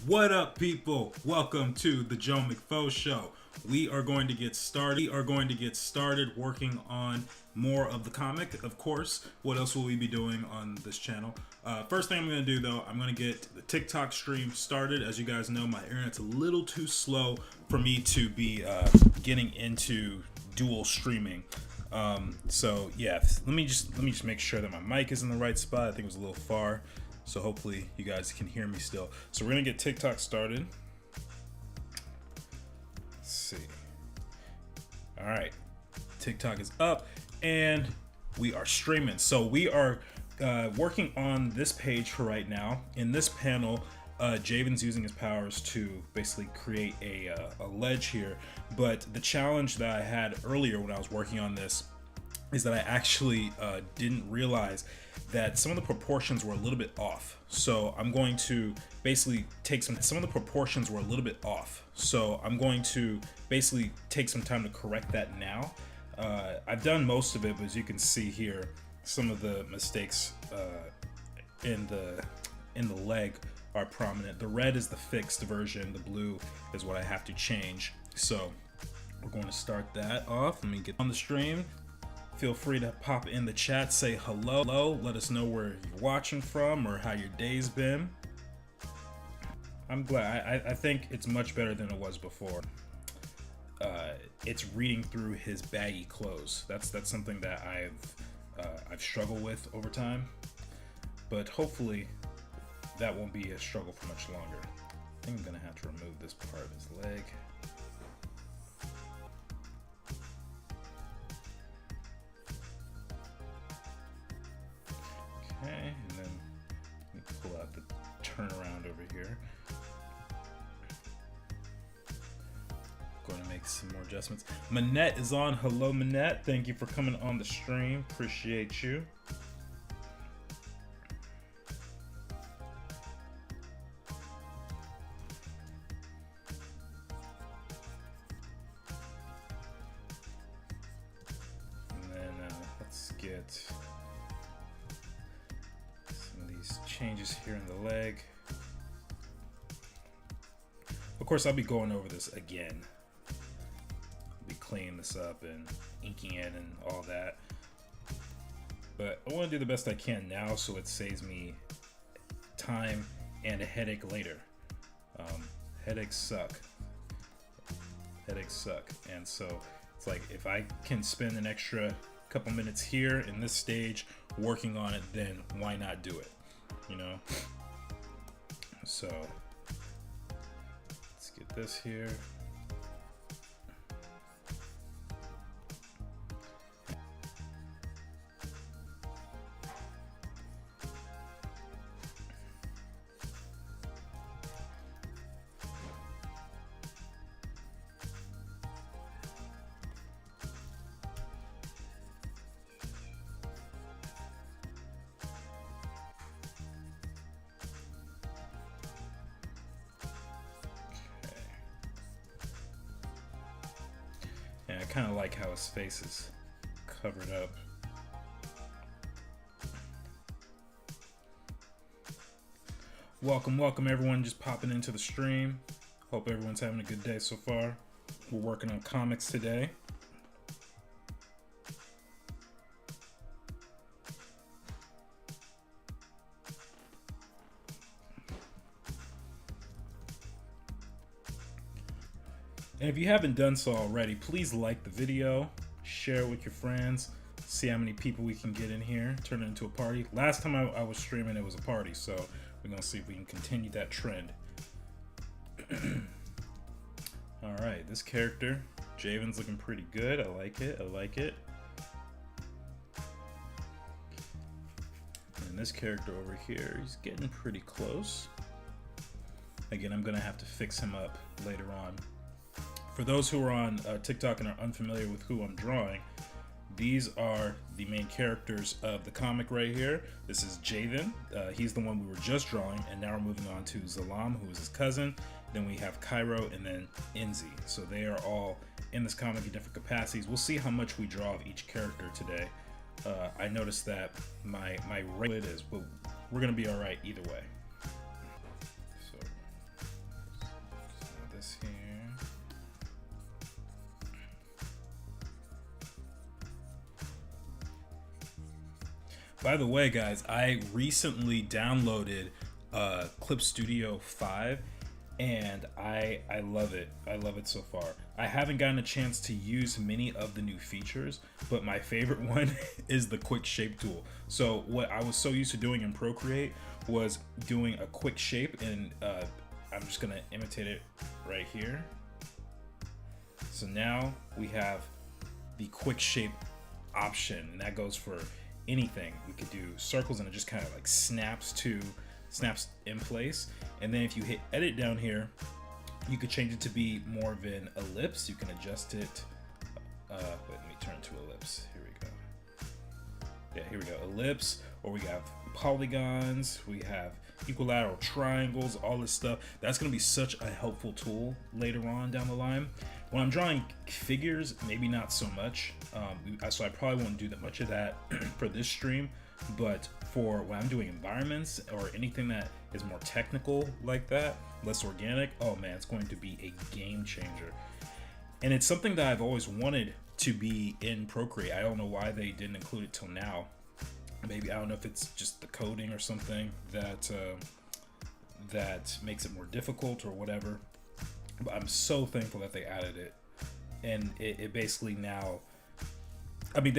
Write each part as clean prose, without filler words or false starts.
What up, people? Welcome to the Joe McFo Show. We are going to get started working on more of the comic, of course. What else will we be doing on this channel? First thing I'm going to do, though, I'm going to get the TikTok stream started. As you guys know, my internet's a little too slow for me to be getting into dual streaming. So yeah, let me just make sure that my mic is in the right spot. I think it was a little far. So hopefully you guys can hear me still. So we're gonna get TikTok started. Let's see. All right, TikTok is up and we are streaming. So we are working on this page for right now. In this panel, Javen's using his powers to basically create a ledge here. But the challenge that I had earlier when I was working on this is that I actually didn't realize that some of the proportions were a little bit off. So I'm going to basically take some of the proportions were a little bit off. So I'm going to basically take some time to correct that now. I've done most of it, but as you can see here, some of the mistakes in the leg are prominent. The red is the fixed version. The blue is what I have to change. So we're going to start that off. Let me get on the stream. Feel free to pop in the chat, say hello, let us know where you're watching from or how your day's been. I'm glad. I think it's much better than it was before. It's reading through his baggy clothes. That's something that I've struggled with over time, but hopefully that won't be a struggle for much longer. I think I'm gonna have to remove this part of his leg. Okay, and then let me pull out the turnaround over here. Going to make some more adjustments. Manette is on. Hello, Manette. Thank you for coming on the stream. Appreciate you. And then let's get changes here in the leg. Of course, I'll be going over this again. I'll be cleaning this up and inking it and all that. But I want to do the best I can now so it saves me time and a headache later. Headaches suck. Headaches suck. And so it's like if I can spend an extra couple minutes here in this stage working on it, then why not do it? You know, so let's get this here. And I kind of like how his face is covered up. Welcome everyone just popping into the stream. Hope everyone's having a good day so far. We're working on comics today. And if you haven't done so already, please like the video, share it with your friends, see how many people we can get in here, turn it into a party. Last time I was streaming, it was a party, so we're gonna see if we can continue that trend. All right, this character, Javen's looking pretty good. I like it, I like it. And this character over here, he's getting pretty close. Again, I'm gonna have to fix him up later on. For those who are on TikTok and are unfamiliar with who I'm drawing, these are the main characters of the comic right here. This is Javen. He's the one we were just drawing, and now we're moving on to Zalam, who is his cousin. Then we have Cairo, and then Enzi. So they are all in this comic in different capacities. We'll see how much we draw of each character today. I noticed that my rate is, but we're gonna be all right either way. So By the way, guys, I recently downloaded Clip Studio 5 and I love it. I love it so far. I haven't gotten a chance to use many of the new features, but my favorite one is the quick shape tool. So what I was so used to doing in Procreate was doing a quick shape, and I'm just gonna imitate it right here. So now we have the quick shape option, and that goes for anything. We could do circles and it just kind of like snaps in place. And then if you hit edit down here, you could change it to be more of an ellipse. You can adjust it. Let me turn to ellipse. Here we go. Yeah, here we go. Ellipse, or we have polygons, we have equilateral triangles, all this stuff. That's going to be such a helpful tool later on down the line. When I'm drawing figures, maybe not so much. So I probably won't do that much of that for this stream. But for when I'm doing environments or anything that is more technical like that, less organic, oh man, it's going to be a game changer. And it's something that I've always wanted to be in Procreate. I don't know why they didn't include it till now. Maybe, I don't know if it's just the coding or something that that makes it more difficult or whatever. But I'm so thankful that they added it. And it basically now, I mean,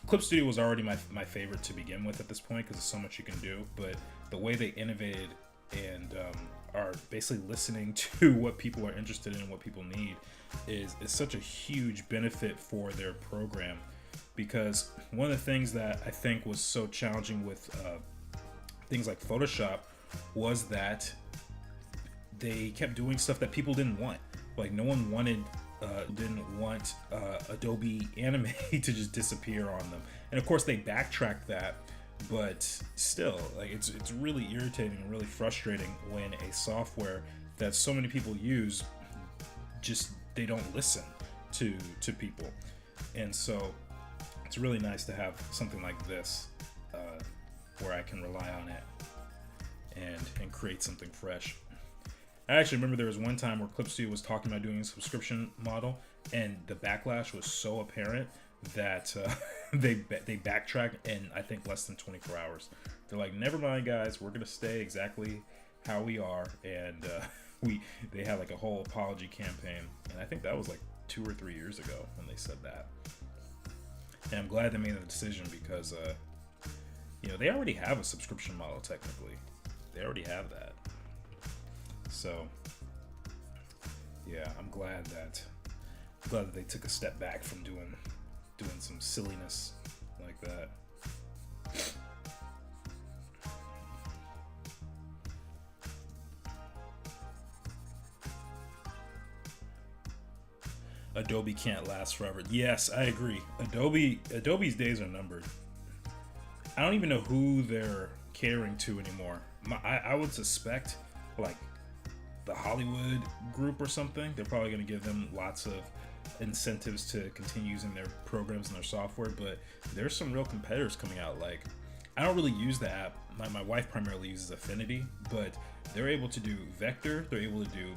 Clip Studio was already my favorite to begin with at this point because there's so much you can do. But the way they innovated and are basically listening to what people are interested in and what people need is such a huge benefit for their program. Because one of the things that I think was so challenging with things like Photoshop was that they kept doing stuff that people didn't want. Like no one didn't want Adobe Animate to just disappear on them. And of course they backtracked that, but still, like it's really irritating and really frustrating when a software that so many people use just they don't listen to people. And so it's really nice to have something like this where I can rely on it and create something fresh. I actually remember there was one time where Clip Studio was talking about doing a subscription model, and the backlash was so apparent that they backtracked in I think less than 24 hours. They're like, never mind, guys, we're gonna stay exactly how we are, and they had like a whole apology campaign, and I think that was like 2 or 3 years ago when they said that. And I'm glad they made the decision because they already have a subscription model technically. They already have that. So yeah, I'm glad that they took a step back from doing some silliness like that. Adobe can't last forever. Yes, I agree. Adobe's days are numbered. I don't even know who they're catering to anymore. I would suspect like the Hollywood group or something. They're probably going to give them lots of incentives to continue using their programs and their software, but there's some real competitors coming out. Like, I don't really use the app. My wife primarily uses Affinity, but they're able to do vector. They're able to do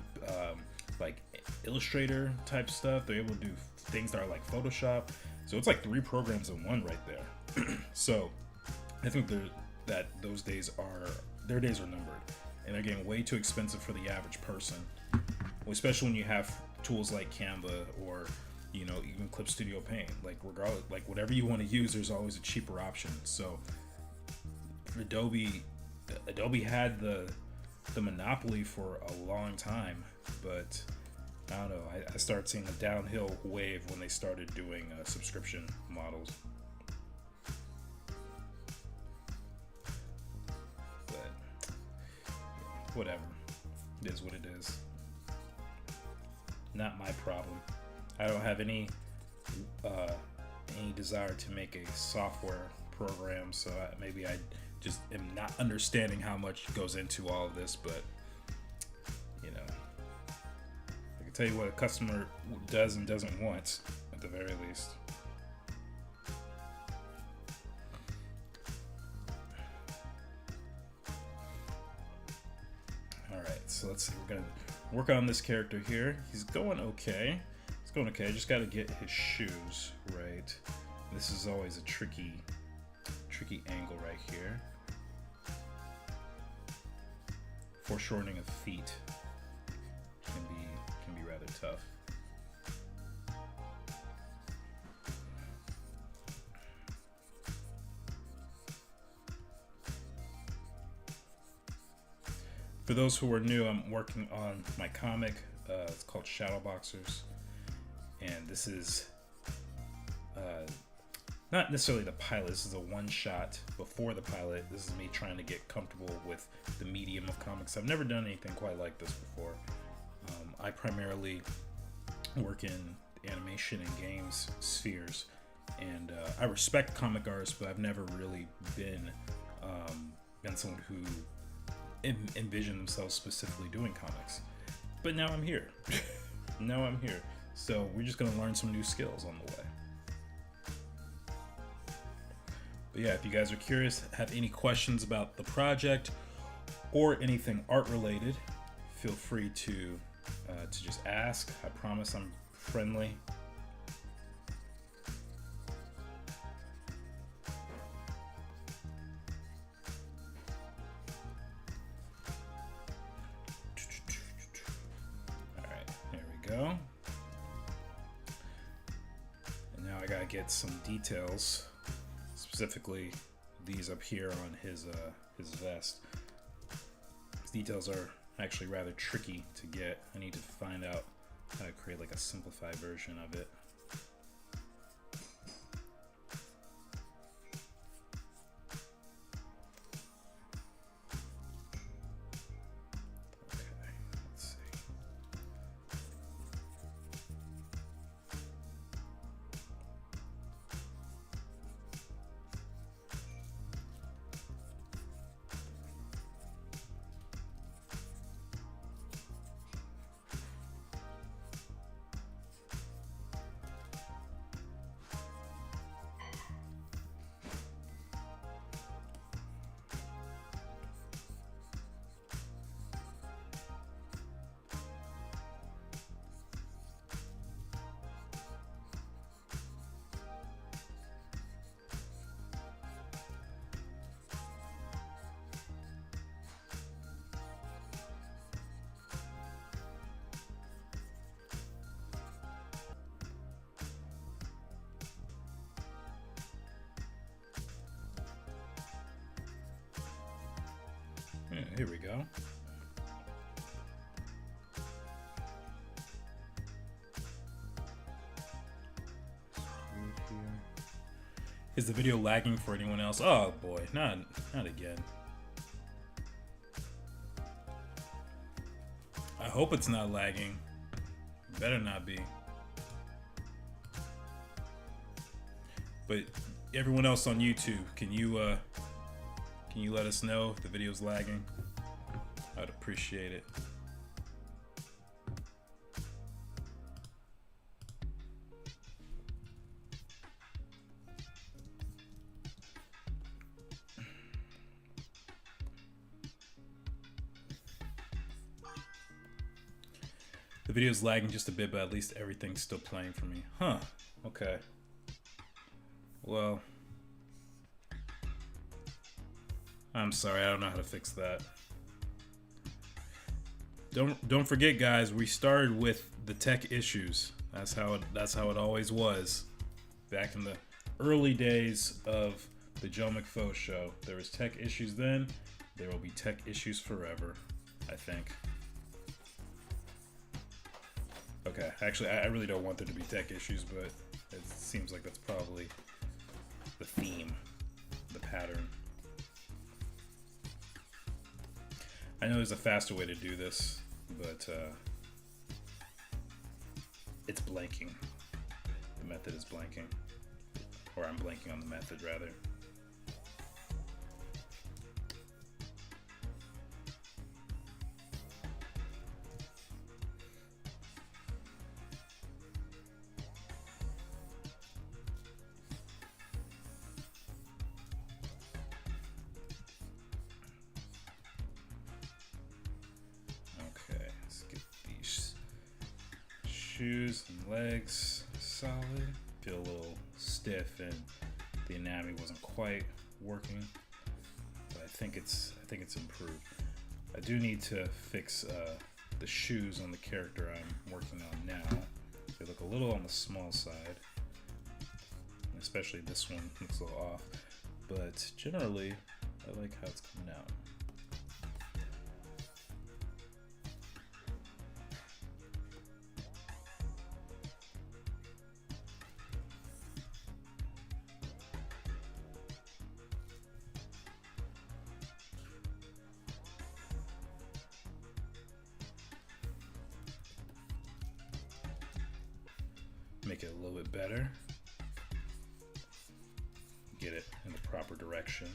like Illustrator type stuff. They're able to do things that are like Photoshop. So it's like 3 programs in one right there. So I think those days are numbered, and they're getting way too expensive for the average person, especially when you have tools like Canva or even Clip Studio Paint. Like regardless, like whatever you want to use, there's always a cheaper option. So Adobe had the monopoly for a long time, but I don't know. I started seeing a downhill wave when they started doing subscription models. Whatever. It is what it is. Not my problem. I don't have any desire to make a software program, so maybe I just am not understanding how much goes into all of this, but I can tell you what a customer does and doesn't want, at the very least. So let's see, we're gonna work on this character here. He's going okay. Just got to get his shoes right. This is always a tricky tricky angle right here. Foreshortening of feet can be rather tough. For those who are new, I'm working on my comic. It's called Shadowboxers, and this is not necessarily the pilot. This is a one-shot before the pilot. This is me trying to get comfortable with the medium of comics. I've never done anything quite like this before. I primarily work in animation and games spheres, and I respect comic artists, but I've never really been someone who envisioned themselves specifically doing comics. But now I'm here. Now I'm here. So we're just gonna learn some new skills on the way. But yeah, if you guys are curious, have any questions about the project or anything art related, feel free to just ask. I promise I'm friendly. All right, there we go. And now I gotta get some details. Specifically, these up here on his vest. These details are actually rather tricky to get. I need to find out how to create like a simplified version of it. Okay, let's see. Yeah, here we go. Is the video lagging for anyone else? Oh boy, not again. I hope it's not lagging. Better not be. But everyone else on YouTube, can you let us know if the video's lagging? I'd appreciate it. The video's lagging just a bit, but at least everything's still playing for me. Huh, okay. Well, I'm sorry, I don't know how to fix that. Don't forget, guys, we started with the tech issues. That's how it always was. Back in the early days of the Joe McFo show, there was tech issues then. There will be tech issues forever, I think. Okay, actually, I really don't want there to be tech issues, but it seems like that's probably the theme, the pattern. I know there's a faster way to do this, but it's blanking. The method is blanking. Or I'm blanking on the method, rather. Shoes and legs solid. Feel a little stiff and the anatomy wasn't quite working, but I think it's improved. I do need to fix the shoes on the character I'm working on now. They look a little on the small side, especially this one looks a little off, but generally I like how it's coming out. Make it a little bit better. Get it in the proper direction.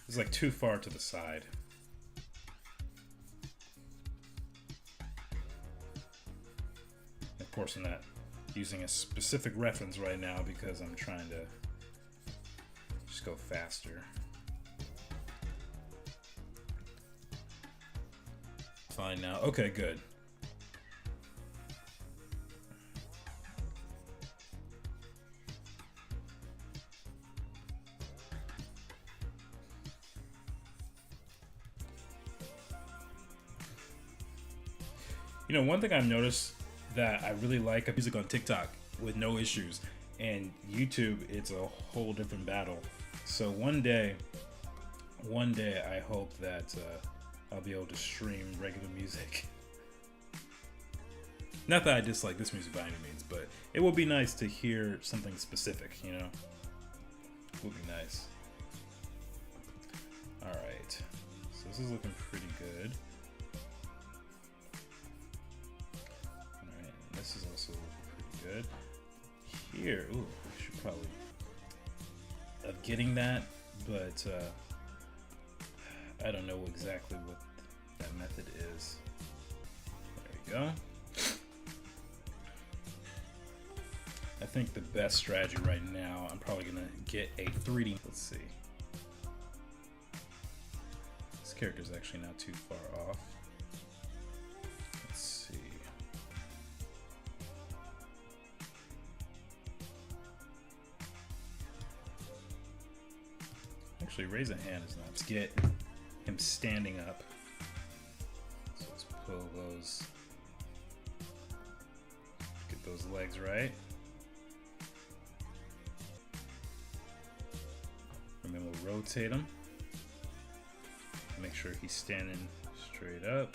It's like too far to the side. Of course, I'm not using a specific reference right now because I'm trying to just go faster. Fine now. Okay, good. You know, one thing I've noticed that I really like music on TikTok with no issues, and YouTube, it's a whole different battle. So one day I hope that I'll be able to stream regular music. Not that I dislike this music by any means, but it would be nice to hear something specific, you know? It would be nice. Alright, so this is looking pretty good. This is also pretty good. Here, ooh, we should probably of getting that, but I don't know exactly what that method is. There you go. I think the best strategy right now, I'm probably gonna get a 3D. Let's see. This character's actually not too far off. Let's see. Actually, raise a hand is not. Let's get him standing up. So let's pull those. Get those legs right. And then we'll rotate him. Make sure he's standing straight up.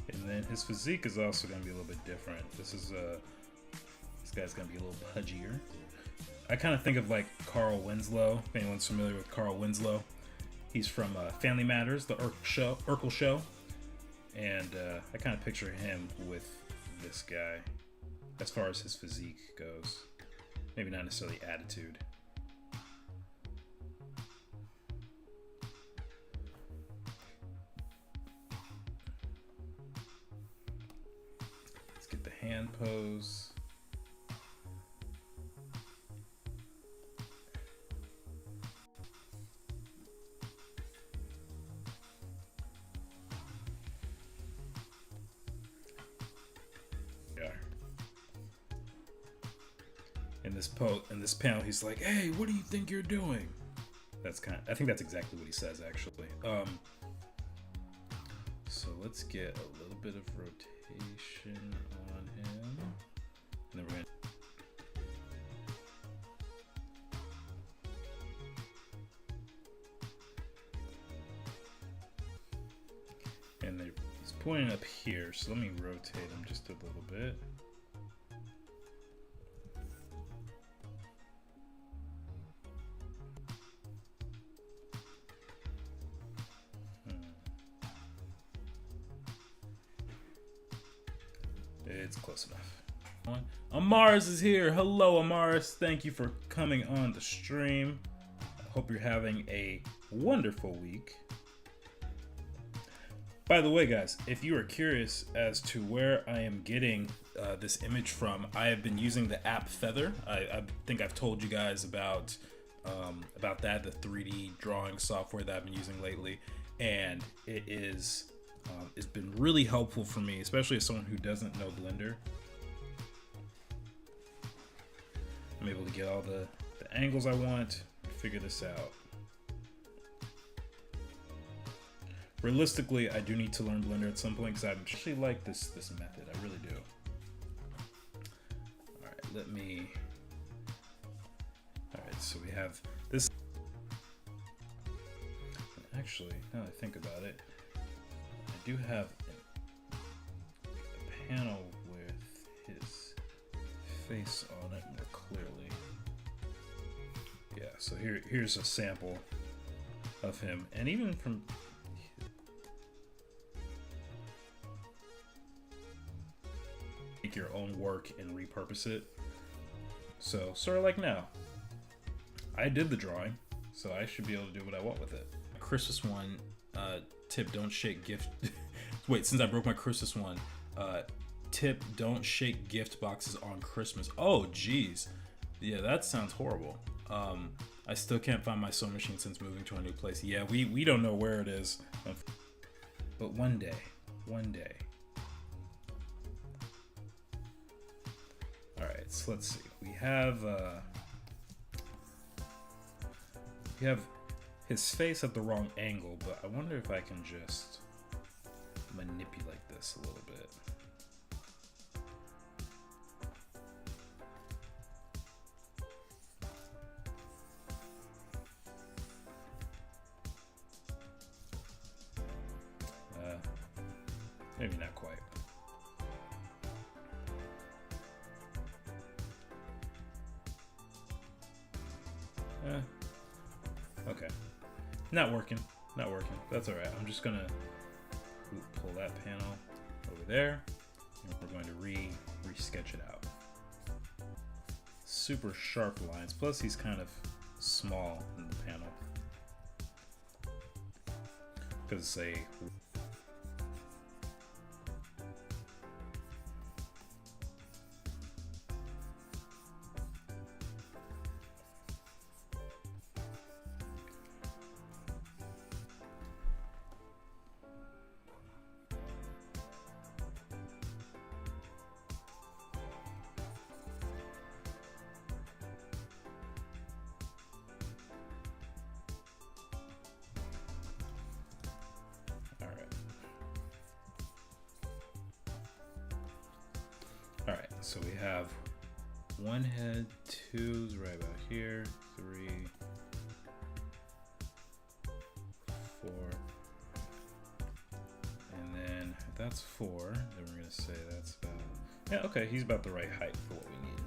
And then his physique is also going to be a little bit different. This guy's going to be a little pudgier. I kind of think of like Carl Winslow, if anyone's familiar with Carl Winslow. He's from Family Matters, the Urkel show. And I kind of picture him with this guy as far as his physique goes. Maybe not necessarily attitude. Let's get the hand pose. In this panel, he's like, "Hey, what do you think you're doing?" I think that's exactly what he says, actually. So let's get a little bit of rotation on him, and then we're gonna. And he's pointing up here, so let me rotate him just a little bit. It's close enough. Amaris is here. Hello, Amaris. Thank you for coming on the stream. I hope you're having a wonderful week. By the way, guys, if you are curious as to where I am getting this image from, I have been using the app Feather. I think I've told you guys about that, the 3D drawing software that I've been using lately, and it is. It's been really helpful for me, especially as someone who doesn't know Blender. I'm able to get all the angles I want, figure this out. Realistically, I do need to learn Blender at some point because I actually like this method. I really do. All right, let me. All right, so we have this. Actually, now that I think about it, I do have a panel with his face on it more clearly. Yeah, so here's a sample of him, and even from. Your own work and repurpose it. So sort of like now, I did the drawing, so I should be able to do what I want with it. Christmas one, tip: don't shake gift. Wait, since I broke my Christmas one, tip: don't shake gift boxes on Christmas. Oh, geez, yeah, that sounds horrible. I still can't find my sewing machine since moving to a new place. Yeah, we don't know where it is, but one day. Alright, so let's see. We have his face at the wrong angle, but I wonder if I can just manipulate this a little bit. Maybe not quite. Okay. Not working. That's alright. I'm just gonna pull that panel over there, and we're going to re-sketch it out. Super sharp lines. Plus, he's kind of small in the panel because it's a. Alright, so we have one head, two's right about here, 3, 4, and then if that's 4, then we're gonna say that's about, yeah, okay, he's about the right height for what we need.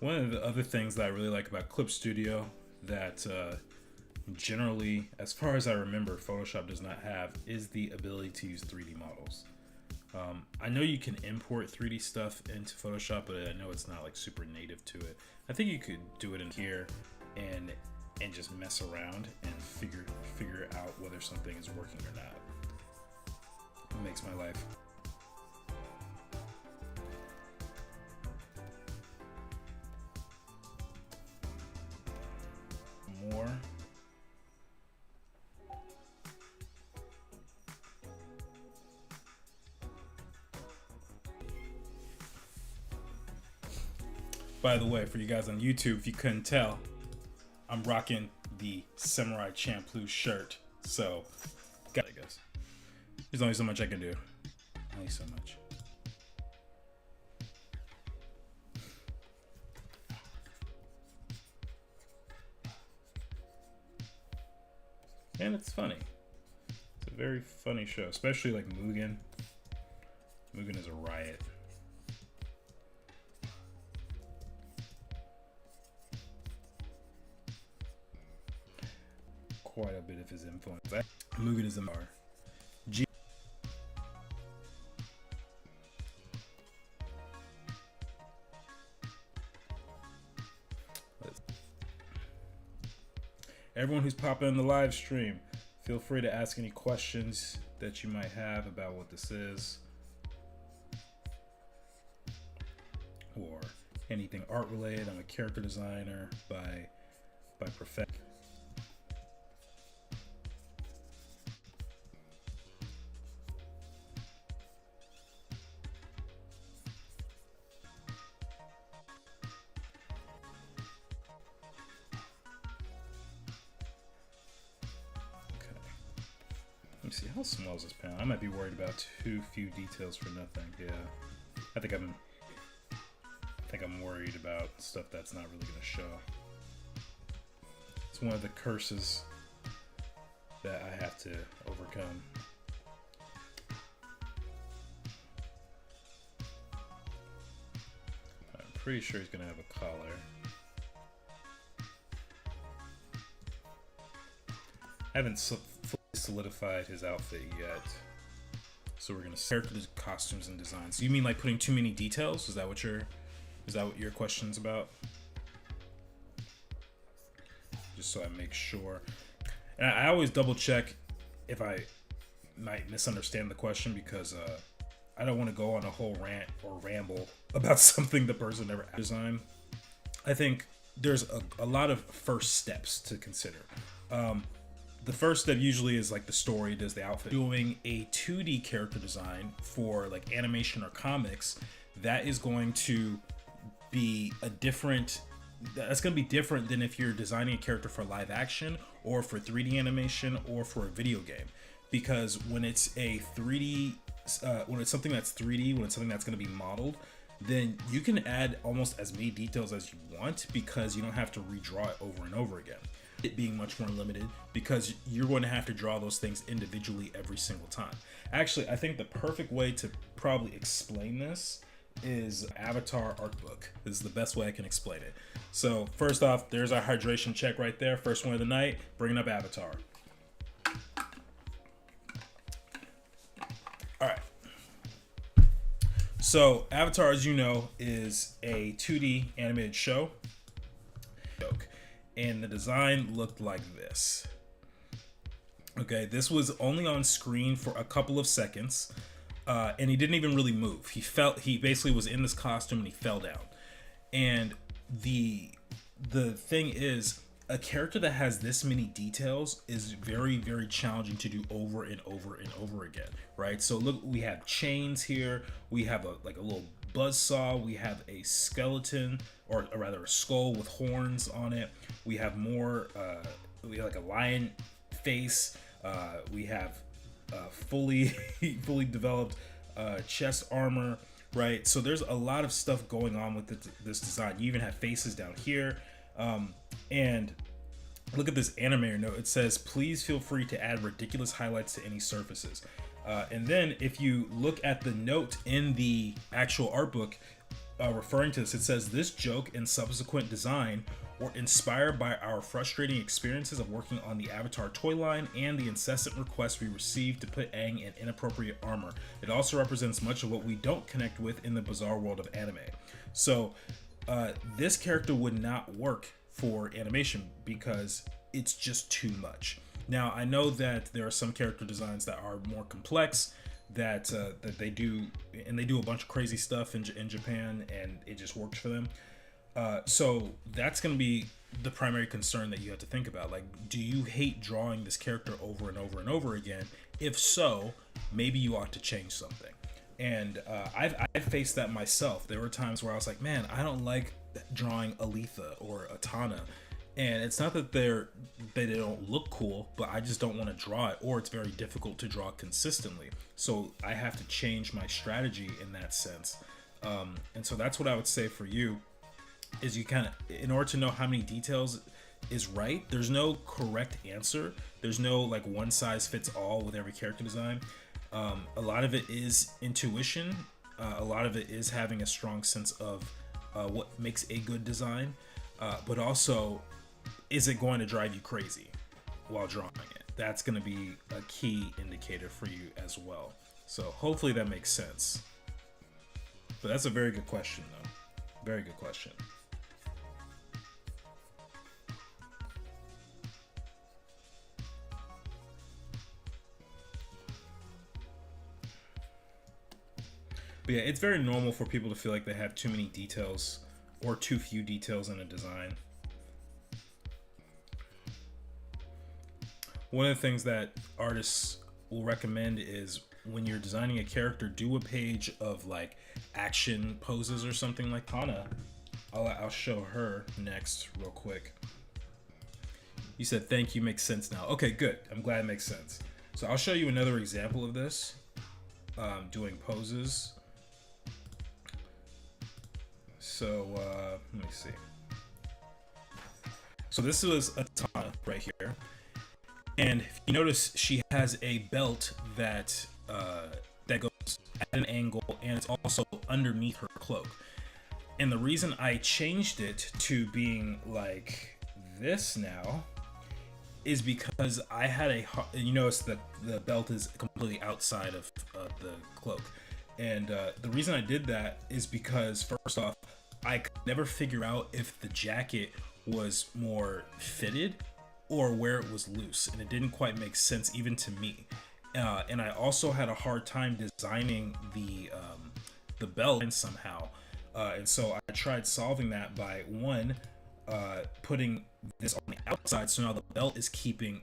One of the other things that I really like about Clip Studio that generally, as far as I remember, Photoshop does not have is the ability to use 3D models. I know you can import 3D stuff into Photoshop, but I know it's not like super native to it. I think you could do it in here and just mess around and figure out whether something is working or not. It makes my life more. By the way, for you guys on YouTube, if you couldn't tell, I'm rocking the Samurai Champloo shirt. So, I guess there's only so much I can do. Only so much. And it's funny. It's a very funny show, especially like Mugen. Mugen is a riot. Quite a bit of his influence. Mugen is a mar. everyone who's popping in the live stream, feel free to ask any questions that you might have about what this is, or anything art related. I'm a character designer by profession. Let me see, how small is this panel? I might be worried about too few details for nothing. Yeah, I think I'm worried about stuff that's not really gonna show. It's one of the curses that I have to overcome. I'm pretty sure he's gonna have a collar. I haven't fully solidified his outfit yet, so we're gonna character costumes and designs. So you mean like putting too many details? Is that what your question's about? Just so I make sure. And I always double check if I might misunderstand the question, because I don't want to go on a whole rant or ramble about something the person never designed. I think there's a lot of first steps to consider. The first step usually is like the story, does the outfit. Doing a 2D character design for like animation or comics, that is going to be that's going to be different than if you're designing a character for live action or for 3D animation or for a video game. Because when it's a 3D, when it's something that's 3D, when it's something that's going to be modeled, then you can add almost as many details as you want, because you don't have to redraw it over and over again. It being much more limited, because you're going to have to draw those things individually every single time. Actually, I think the perfect way to probably explain this is Avatar art book. This is the best way I can explain it. So first off, there's our hydration check right there. First one of the night, bringing up Avatar. All right. So Avatar, as you know, is a 2D animated show. And the design looked like this. Okay, this was only on screen for a couple of seconds, and he didn't even really move. He basically was in this costume and he fell down. And the thing is, a character that has this many details is very, very challenging to do over and over and over again, right? So look, we have chains here, we have a little buzzsaw, we have a skeleton, or rather a skull with horns on it. We have more, we have like a lion face. We have fully developed chest armor, right? So there's a lot of stuff going on with this design. You even have faces down here. And look at this animator note. It says, please feel free to add ridiculous highlights to any surfaces. And then if you look at the note in the actual art book referring to this, it says, this joke and subsequent design were inspired by our frustrating experiences of working on the Avatar toy line and the incessant requests we received to put Aang in inappropriate armor. It also represents much of what we don't connect with in the bizarre world of anime. So this character would not work for animation because it's just too much. Now, I know that there are some character designs that are more complex, that they do, and they do a bunch of crazy stuff in Japan, and it just works for them. So that's going to be the primary concern that you have to think about. Like, do you hate drawing this character over and over and over again? If so, maybe you ought to change something. And I've faced that myself. There were times where I was like, man, I don't like drawing Aletha or Atana. And it's not that they don't look cool, but I just don't want to draw it, or it's very difficult to draw consistently. So I have to change my strategy in that sense. And so that's what I would say for you, is you kind of, in order to know how many details is right, there's no correct answer. There's no like one size fits all with every character design. A lot of it is intuition. A lot of it is having a strong sense of what makes a good design, but also, is it going to drive you crazy while drawing it? That's going to be a key indicator for you as well. So hopefully that makes sense. But that's a very good question, though. Very good question. But yeah, it's very normal for people to feel like they have too many details or too few details in a design. One of the things that artists will recommend is when you're designing a character, do a page of like action poses or something like Hana. I'll show her next real quick. You said thank you, makes sense now. Okay, good. I'm glad it makes sense. So I'll show you another example of this, doing poses. So let me see. So this was Atana right here. And if you notice, she has a belt that that goes at an angle, and it's also underneath her cloak. And the reason I changed it to being like this now is because I had you notice that the belt is completely outside of the cloak. And the reason I did that is because, first off, I could never figure out if the jacket was more fitted or where it was loose, and it didn't quite make sense even to me. And I also had a hard time designing the belt somehow, and so I tried solving that by putting this on the outside, so now the belt is keeping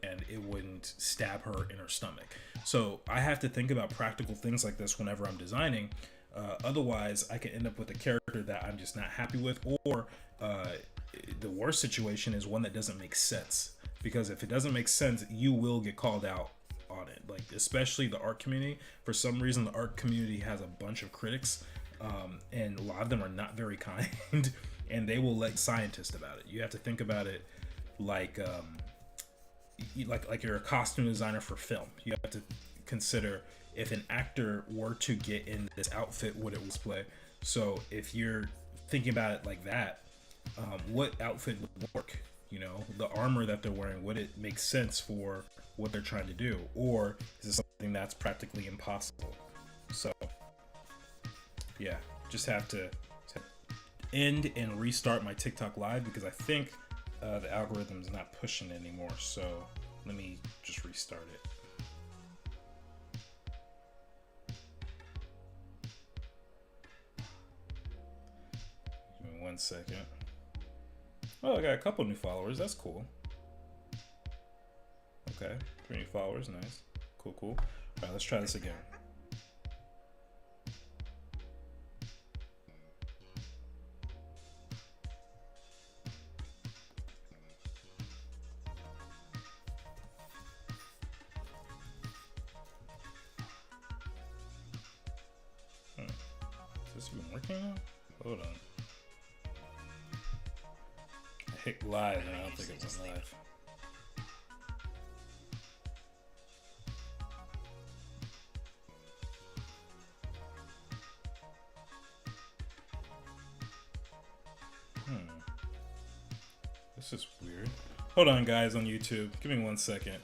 and it wouldn't stab her in her stomach. So I have to think about practical things like this whenever I'm designing. Otherwise, I can end up with a character that I'm just not happy with, or the worst situation is one that doesn't make sense. Because if it doesn't make sense, you will get called out on it. Like, especially the art community. For some reason, the art community has a bunch of critics, and a lot of them are not very kind, and they will let scientists about it. You have to think about it like you're a costume designer for film. You have to consider, if an actor were to get in this outfit, would it display? So if you're thinking about it like that, what outfit would work? You know, the armor that they're wearing, would it make sense for what they're trying to do? Or is it something that's practically impossible? So yeah, just have to end and restart my TikTok live because I think the algorithm's not pushing it anymore. So let me just restart it. Give me 1 second. Oh, I got a couple new followers. That's cool. Okay, 3 new followers. Nice. Cool, cool. All right, let's try this again. Is this even working now? Hold on. I hit live and I don't think it went live. This is weird. Hold on, guys, on YouTube. Give me 1 second.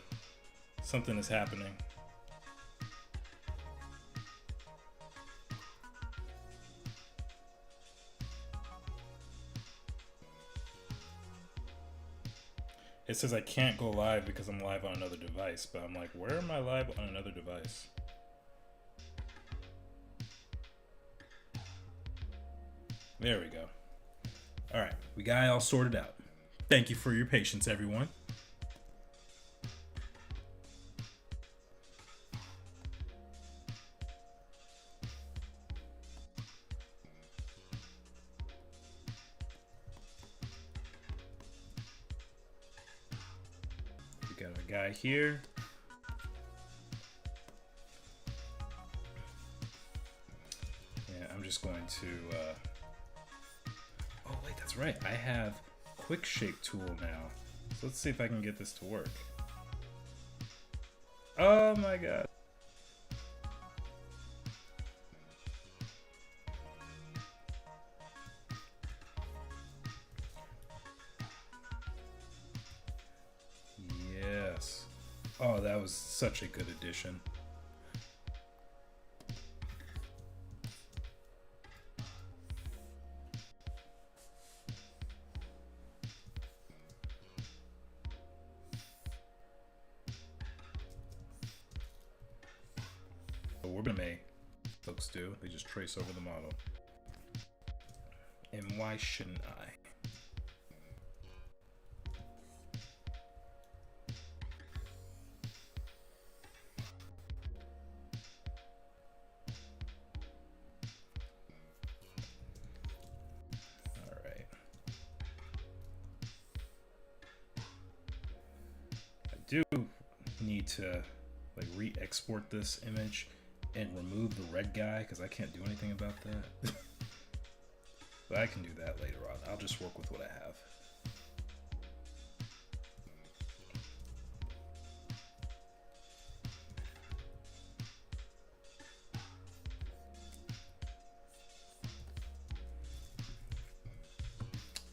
Something is happening. It says I can't go live because I'm live on another device, but I'm like, where am I live on another device? There we go. All right, we got it all sorted out. Thank you for your patience, everyone. We got a guy here. Yeah, I'm just going to oh wait, that's right. I have quick shape tool now. So let's see if I can get this to work. Oh my god. Yes. Oh, that was such a good addition. We're gonna make look clips do. They just trace over the model. And why shouldn't I? Do need to like re-export this image and remove the red guy because I can't do anything about that. But I can do that later on. I'll just work with what I have.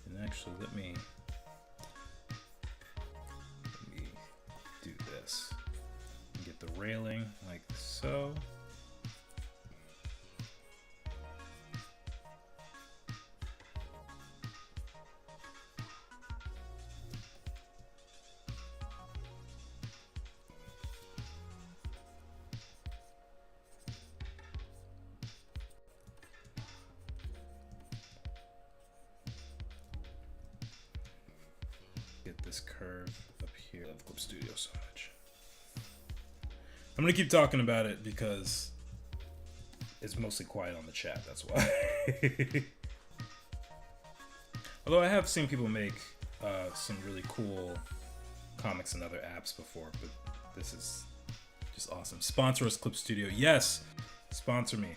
And actually, let me do this. Get the railing like so. Get this curve up here. I love Clip Studio so much. I'm gonna keep talking about it because it's mostly quiet on the chat, that's why. Although I have seen people make some really cool comics and other apps before, but this is just awesome. Sponsor us, Clip Studio. Yes, sponsor me.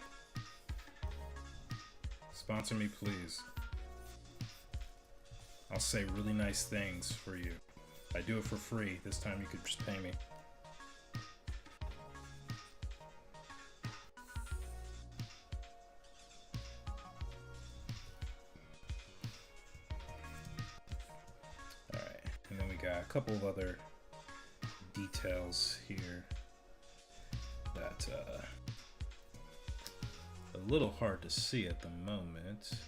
Sponsor me, please. I'll say really nice things for you. I do it for free. This time you could just pay me. Alright, and then we got a couple of other details here that a little hard to see at the moment.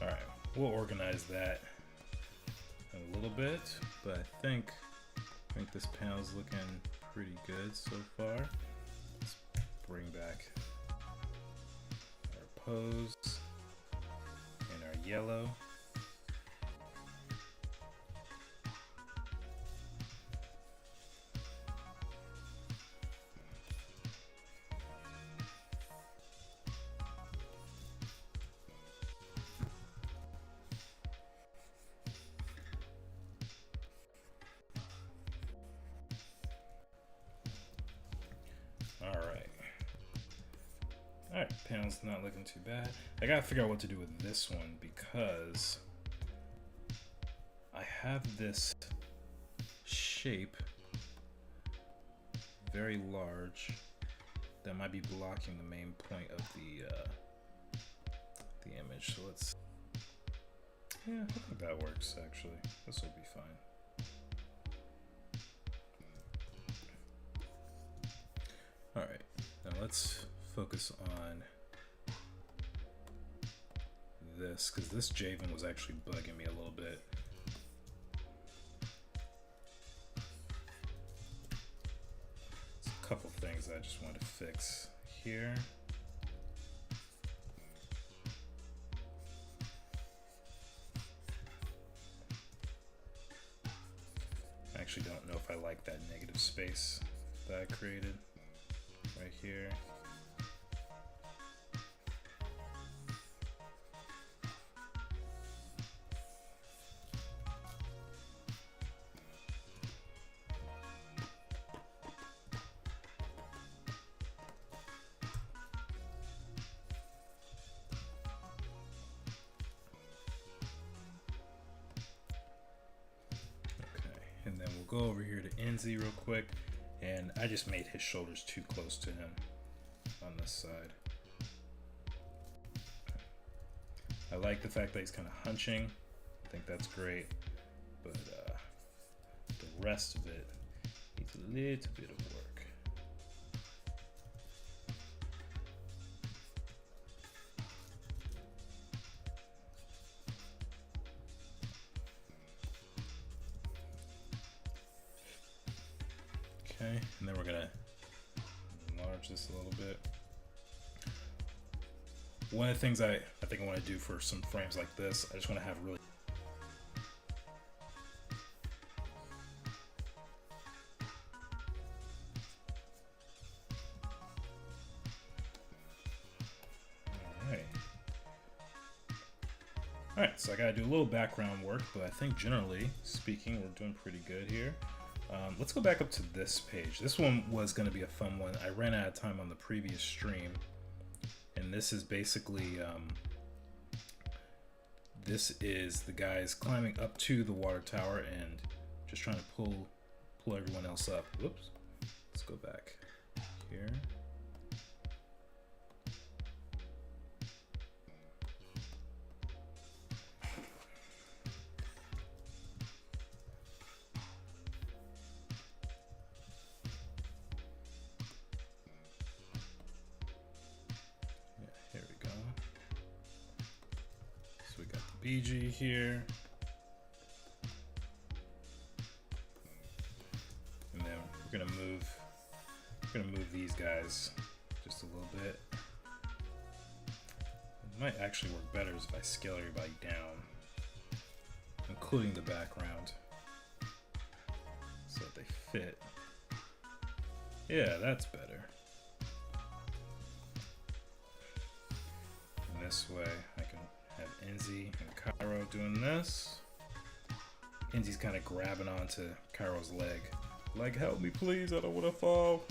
Alright, we'll organize that in a little bit, but I think this panel's looking pretty good so far. Let's bring back our pose and our yellow. Alright, panel's not looking too bad. I gotta figure out what to do with this one because I have this shape very large that might be blocking the main point of the image. So let's, yeah, I think that works actually. This will be fine. Alright, now let's focus on this because this Javen was actually bugging me a little bit. There's a couple things I just want to fix here. I actually don't know if I like that negative space that I created right here. go over here to Enzi real quick, and I just made his shoulders too close to him on this side. I like the fact that he's kind of hunching. I think that's great, but the rest of it needs a little bit of work. Okay, and then we're gonna enlarge this a little bit. One of the things I think I want to do for some frames like this, I just want to have really Alright, so I gotta do a little background work, but I think generally speaking, we're doing pretty good here. Let's go back up to this page. This one was gonna be a fun one. I ran out of time on the previous stream, and this is basically, this is the guys climbing up to the water tower and just trying to pull everyone else up. Whoops, let's go back here. BG here, and then we're gonna move these guys just a little bit. It might actually work better if I scale everybody down, including the background, so that they fit. Yeah, that's better. And this way I can have Enzi and Cairo doing this. Enzi's kind of grabbing onto Cairo's leg. Like, help me please, I don't want to fall.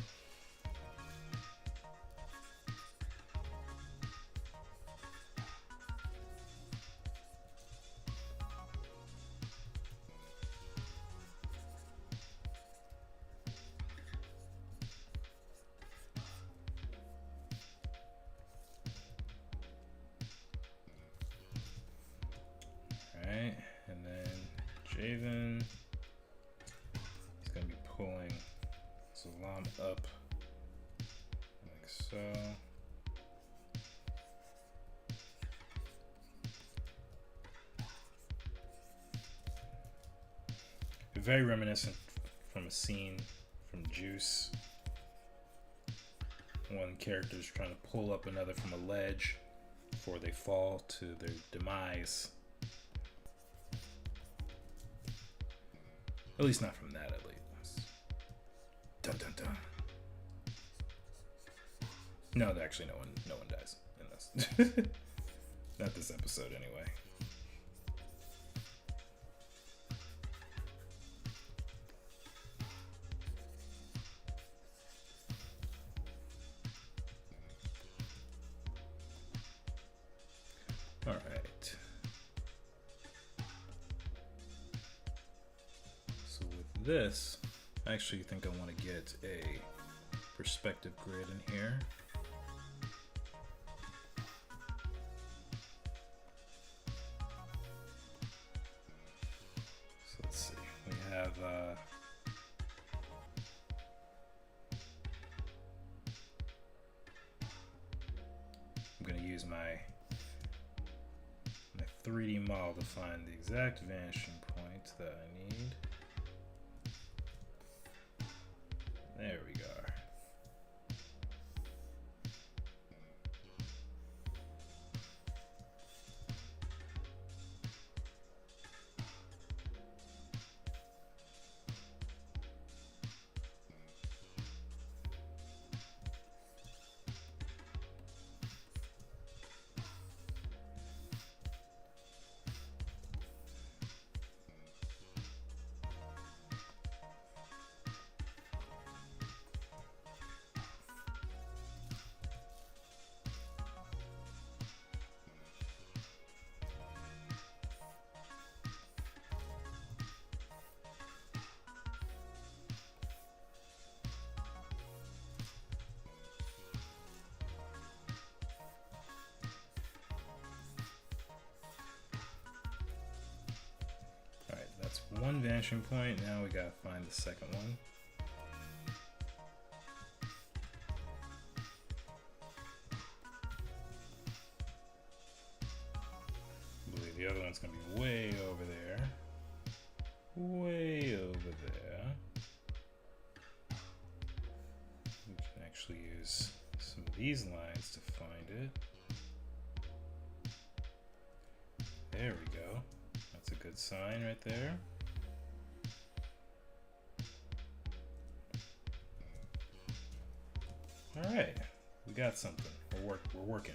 And then Javen is going to be pulling Salam up like so. Very reminiscent from a scene from Juice. One character is trying to pull up another from a ledge before they fall to their demise. At least not from that, at least. Dun dun dun. No, actually, no one dies in this. Not this episode, anyway. All right. So with this, I actually think I want to get a perspective grid in here. So let's see. We have I'm going to use my 3D model to find the exact vanishing point that I need. There we go. one vanishing point. Now we gotta find the second one. I believe the other one's gonna be way over there. Way over there. We can actually use some of these lines to find it. There we go. That's a good sign right there. All right, we got something. We're working.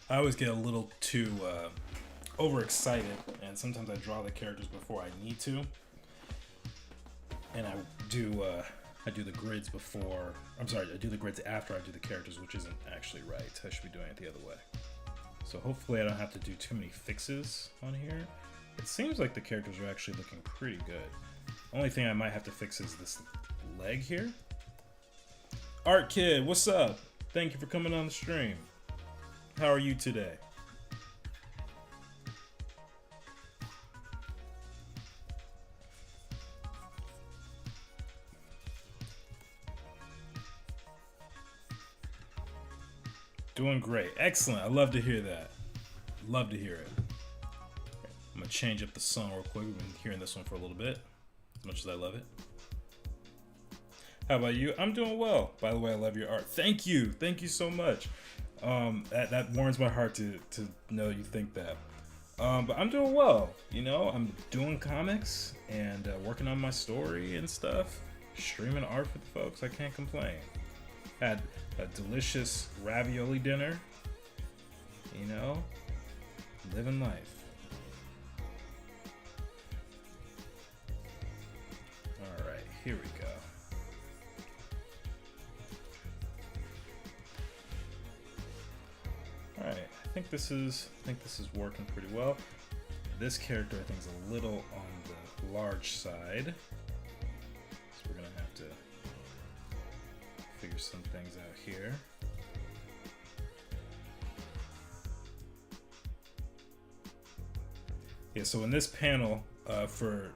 I always get a little too overexcited, and sometimes I draw the characters before I need to. And I do the grids before. I'm sorry, I do the grids after I do the characters, which isn't actually right. I should be doing it the other way. So hopefully I don't have to do too many fixes on here. It seems like the characters are actually looking pretty good. Only thing I might have to fix is this leg here. Art Kid, what's up? Thank you for coming on the stream. How are you today? Doing great. Excellent. I love to hear that. Love to hear it. I'm going to change up the song real quick. We've been hearing this one for a little bit, as much as I love it. How about you? I'm doing well. By the way, I love your art. Thank you. Thank you so much. That warms my heart to know you think that. But I'm doing well. You know, I'm doing comics and working on my story and stuff. Streaming art for the folks. I can't complain. Had a delicious ravioli dinner. You know, living life. All right, here we go. All right, I think this is working pretty well. This character I think is a little on the large side, so we're gonna have to figure some things out here. Yeah, so in this panel, for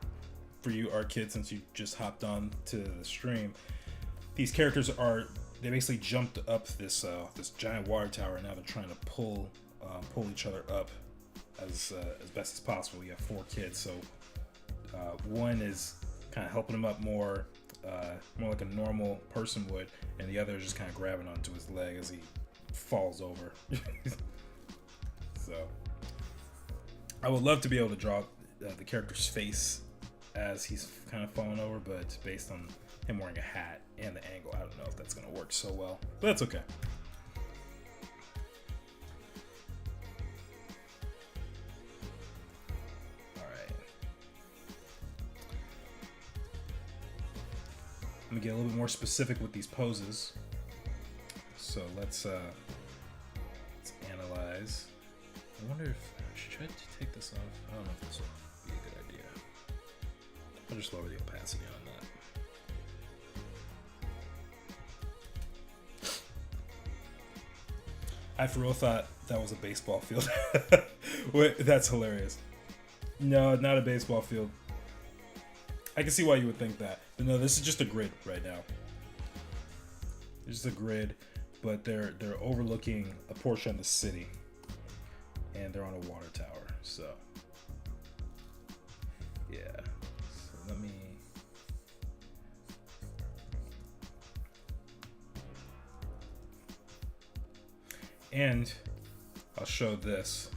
you Art Kid, since you just hopped on to the stream, these characters they basically jumped up this giant water tower, and now they're trying to pull each other up as best as possible. You have 4 kids, so one is kind of helping him up more like a normal person would, and the other is just kind of grabbing onto his leg as he falls over. So I would love to be able to draw the character's face as he's kind of falling over, but based on him wearing a hat and the angle, I don't know if that's going to work so well, but that's okay. All right. Let me get a little bit more specific with these poses. So let's analyze. I wonder if should I take this off? I don't know if this will be a good idea. I'll just lower the opacity on that. I for real thought that was a baseball field. Wait, that's hilarious. No, not a baseball field. I can see why you would think that. But no, this is just a grid right now. It's just a grid, but they're overlooking a portion of the city. And they're on a water tower, so yeah. So let me. And I'll show this.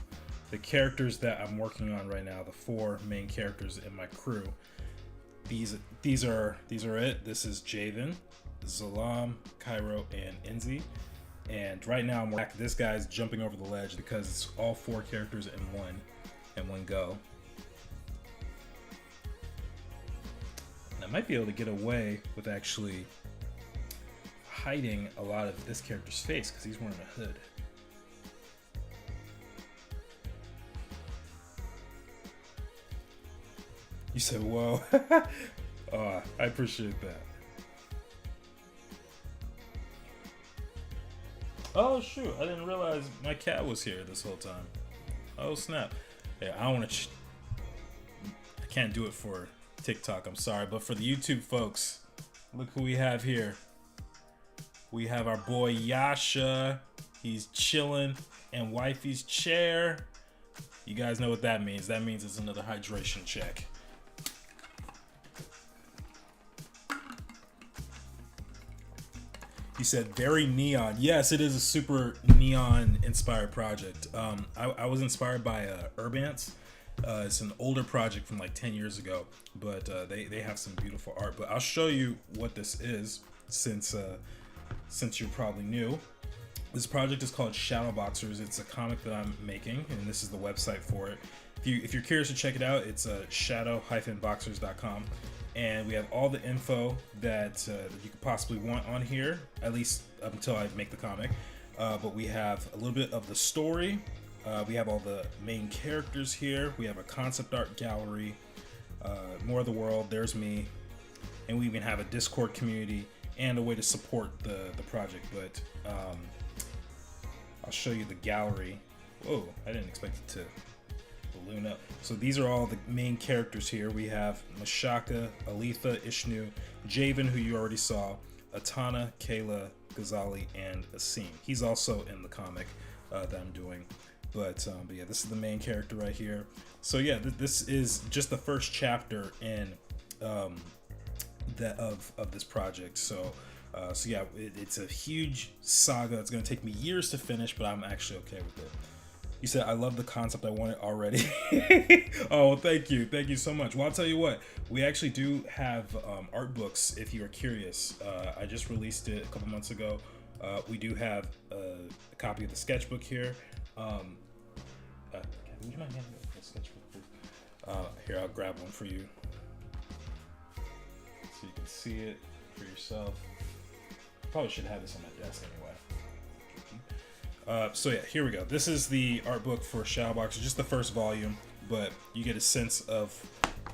The characters that I'm working on right now, the 4 main characters in my crew. These are it. This is Javen, Zalam, Cairo, and Enzi. And right now I'm like, this guy's jumping over the ledge because it's all 4 characters in one go. And I might be able to get away with actually hiding a lot of this character's face because he's wearing a hood. You said, whoa. Oh, I appreciate that. Oh shoot! I didn't realize my cat was here this whole time. Oh snap! Yeah, I don't want to. I can't do it for TikTok. I'm sorry, but for the YouTube folks, look who we have here. We have our boy Yasha. He's chilling in wifey's chair. You guys know what that means. That means it's another hydration check. He said very neon. Yes, it is a super neon inspired project. I was inspired by Urbance. It's an older project from like 10 years ago, but they have some beautiful art. But I'll show you what this is since you're probably new. This project is called Shadowboxers. It's a comic that I'm making, and this is the website for it. If you're curious to check it out, it's shadow-boxers.com. And we have all the info that you could possibly want on here, at least up until I make the comic. But we have a little bit of the story. We have all the main characters here. We have a concept art gallery, more of the world. There's me, and we even have a Discord community and a way to support the project. But I'll show you the gallery. Whoa! I didn't expect it to balloon up. So these are all the main characters here. We have Mashaka, Aletha, Ishnu, Javen, who you already saw, Atana, Kayla, Ghazali, and Asim. He's also in the comic that I'm doing. But yeah, this is the main character right here. So yeah, this is just the first chapter in of this project. So yeah, it's a huge saga. It's gonna take me years to finish, but I'm actually okay with it. You said, I love the concept. I want it already. Oh, thank you. Thank you so much. Well, I'll tell you what. We actually do have art books if you are curious. I just released it a couple months ago. We do have a copy of the sketchbook here. Would you mind handing me the sketchbook, please? Here, I'll grab one for you so you can see it for yourself. Probably should have this on my desk anyway. So yeah, here we go. This is the art book for Shadowboxers, just the first volume, but you get a sense of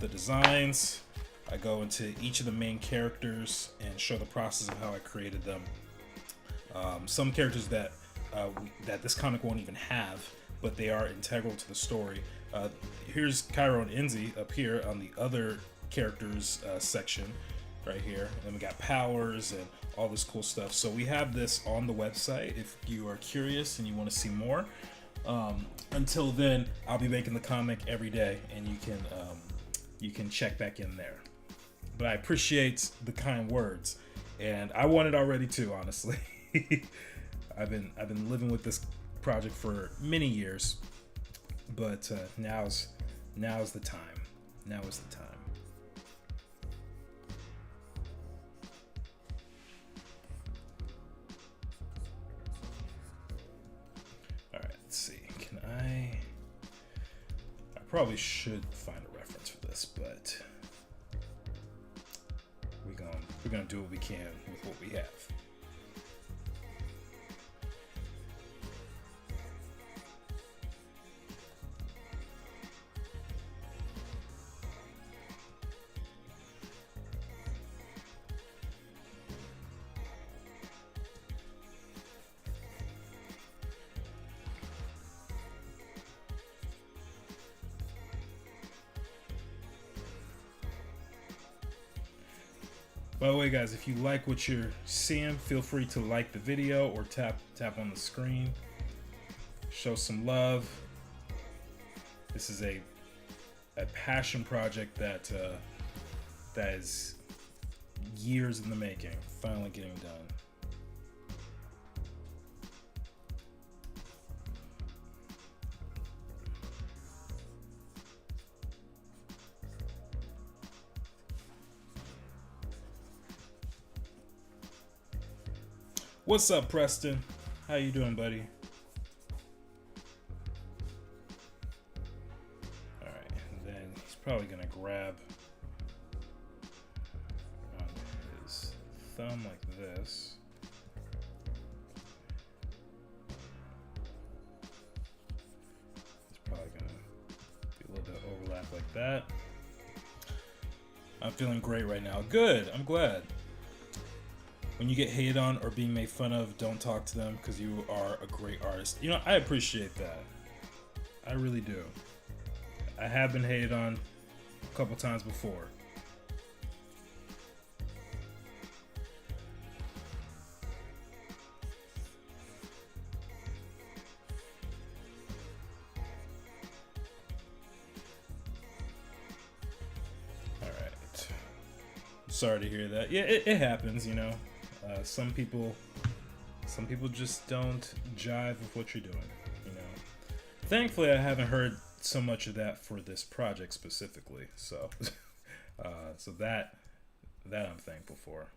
the designs. I go into each of the main characters and show the process of how I created them. Some characters that this comic won't even have, but they are integral to the story. Here's Cairo and Enzi up here on the other characters section right here. And then we got powers and all this cool stuff. So we have this on the website if you are curious and you want to see more. Until then, I'll be making the comic every day, and you can check back in there. But I appreciate the kind words, and I want it already too, honestly. I've been living with this project for many years, but now's the time. Now is the time. Let's see, I probably should find a reference for this, but we're gonna do what we can with what we have. By the way, guys, if you like what you're seeing, feel free to like the video or tap on the screen. Show some love. This is a passion project that is years in the making, finally getting done. What's up, Preston? How you doing, buddy? Alright, and then he's probably gonna grab on his thumb like this. He's probably gonna be a little bit of overlap like that. I'm feeling great right now. Good, I'm glad. when you get hated on or being made fun of, don't talk to them because you are a great artist. You know, I appreciate that. I really do. I have been hated on a couple times before. Alright. Sorry to hear that. Yeah, it happens, you know. Some people just don't jive with what you're doing, you know. Thankfully, I haven't heard so much of that for this project specifically, so so that I'm thankful for.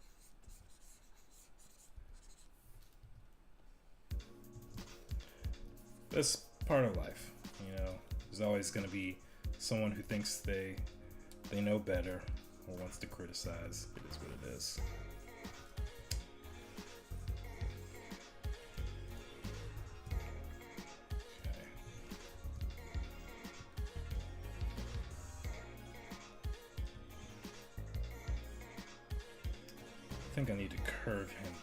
That's part of life, you know. There's always going to be someone who thinks they know better or wants to criticize. It is what it is. I think I need to curve him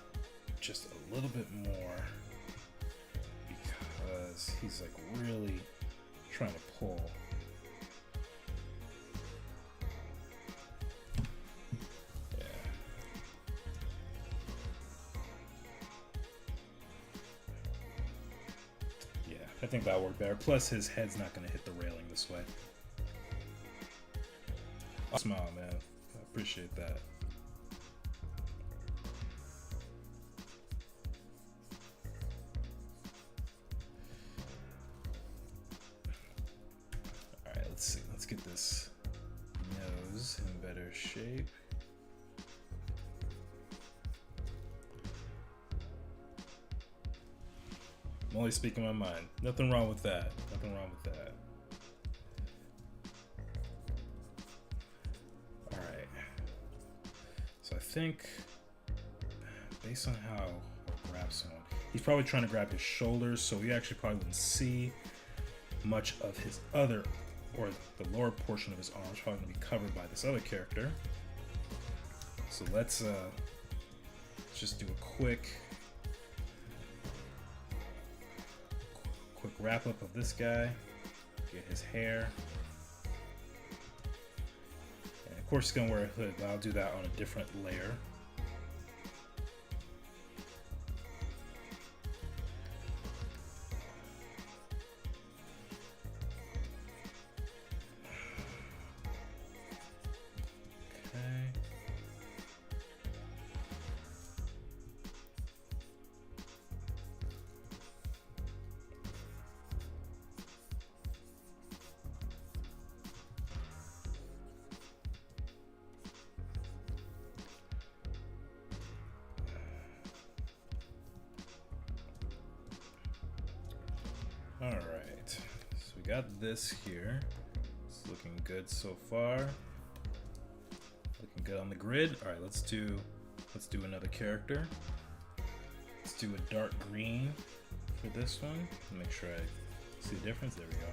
just a little bit more because he's like really trying to pull. Yeah. Yeah, I think that'll work better. Plus his head's not going to hit the railing this way. Smile, man. I appreciate that. Let's get this nose in better shape. I'm only speaking my mind. Nothing wrong with that. Nothing wrong with that. Alright. So I think, based on how I'll grab someone, he's probably trying to grab his shoulders, so we actually probably wouldn't see much of his other, or the lower portion of his arms, probably going to be covered by this other character. So let's just do a quick wrap up of this guy, get his hair, and of course he's going to wear a hood, but I'll do that on a different layer. Alright, so we got this here. It's looking good so far. Looking good on the grid. Alright, let's do another character. Let's do a dark green for this one. Make sure I see the difference. There we go.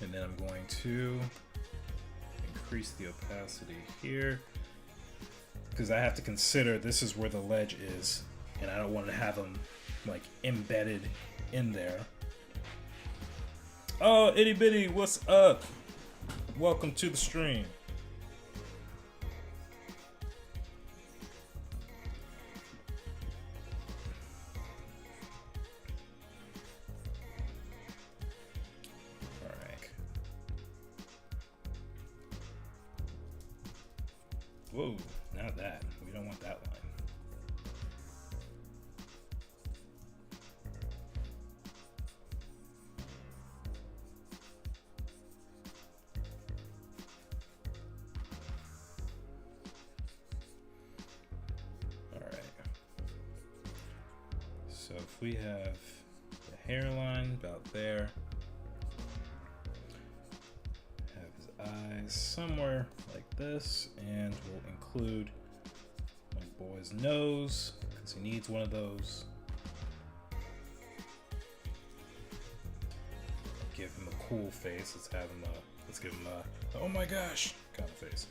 And then I'm going to increase the opacity here, because I have to consider this is where the ledge is, and I don't want to have them like embedded in there. Oh, Itty Bitty, what's up? Welcome to the stream. Alright. Whoa, not that. We don't want that line. So if we have the hairline about there, have his eyes somewhere like this, and we'll include my boy's nose because he needs one of those. Give him a cool face. Let's give him a oh my gosh kind of face.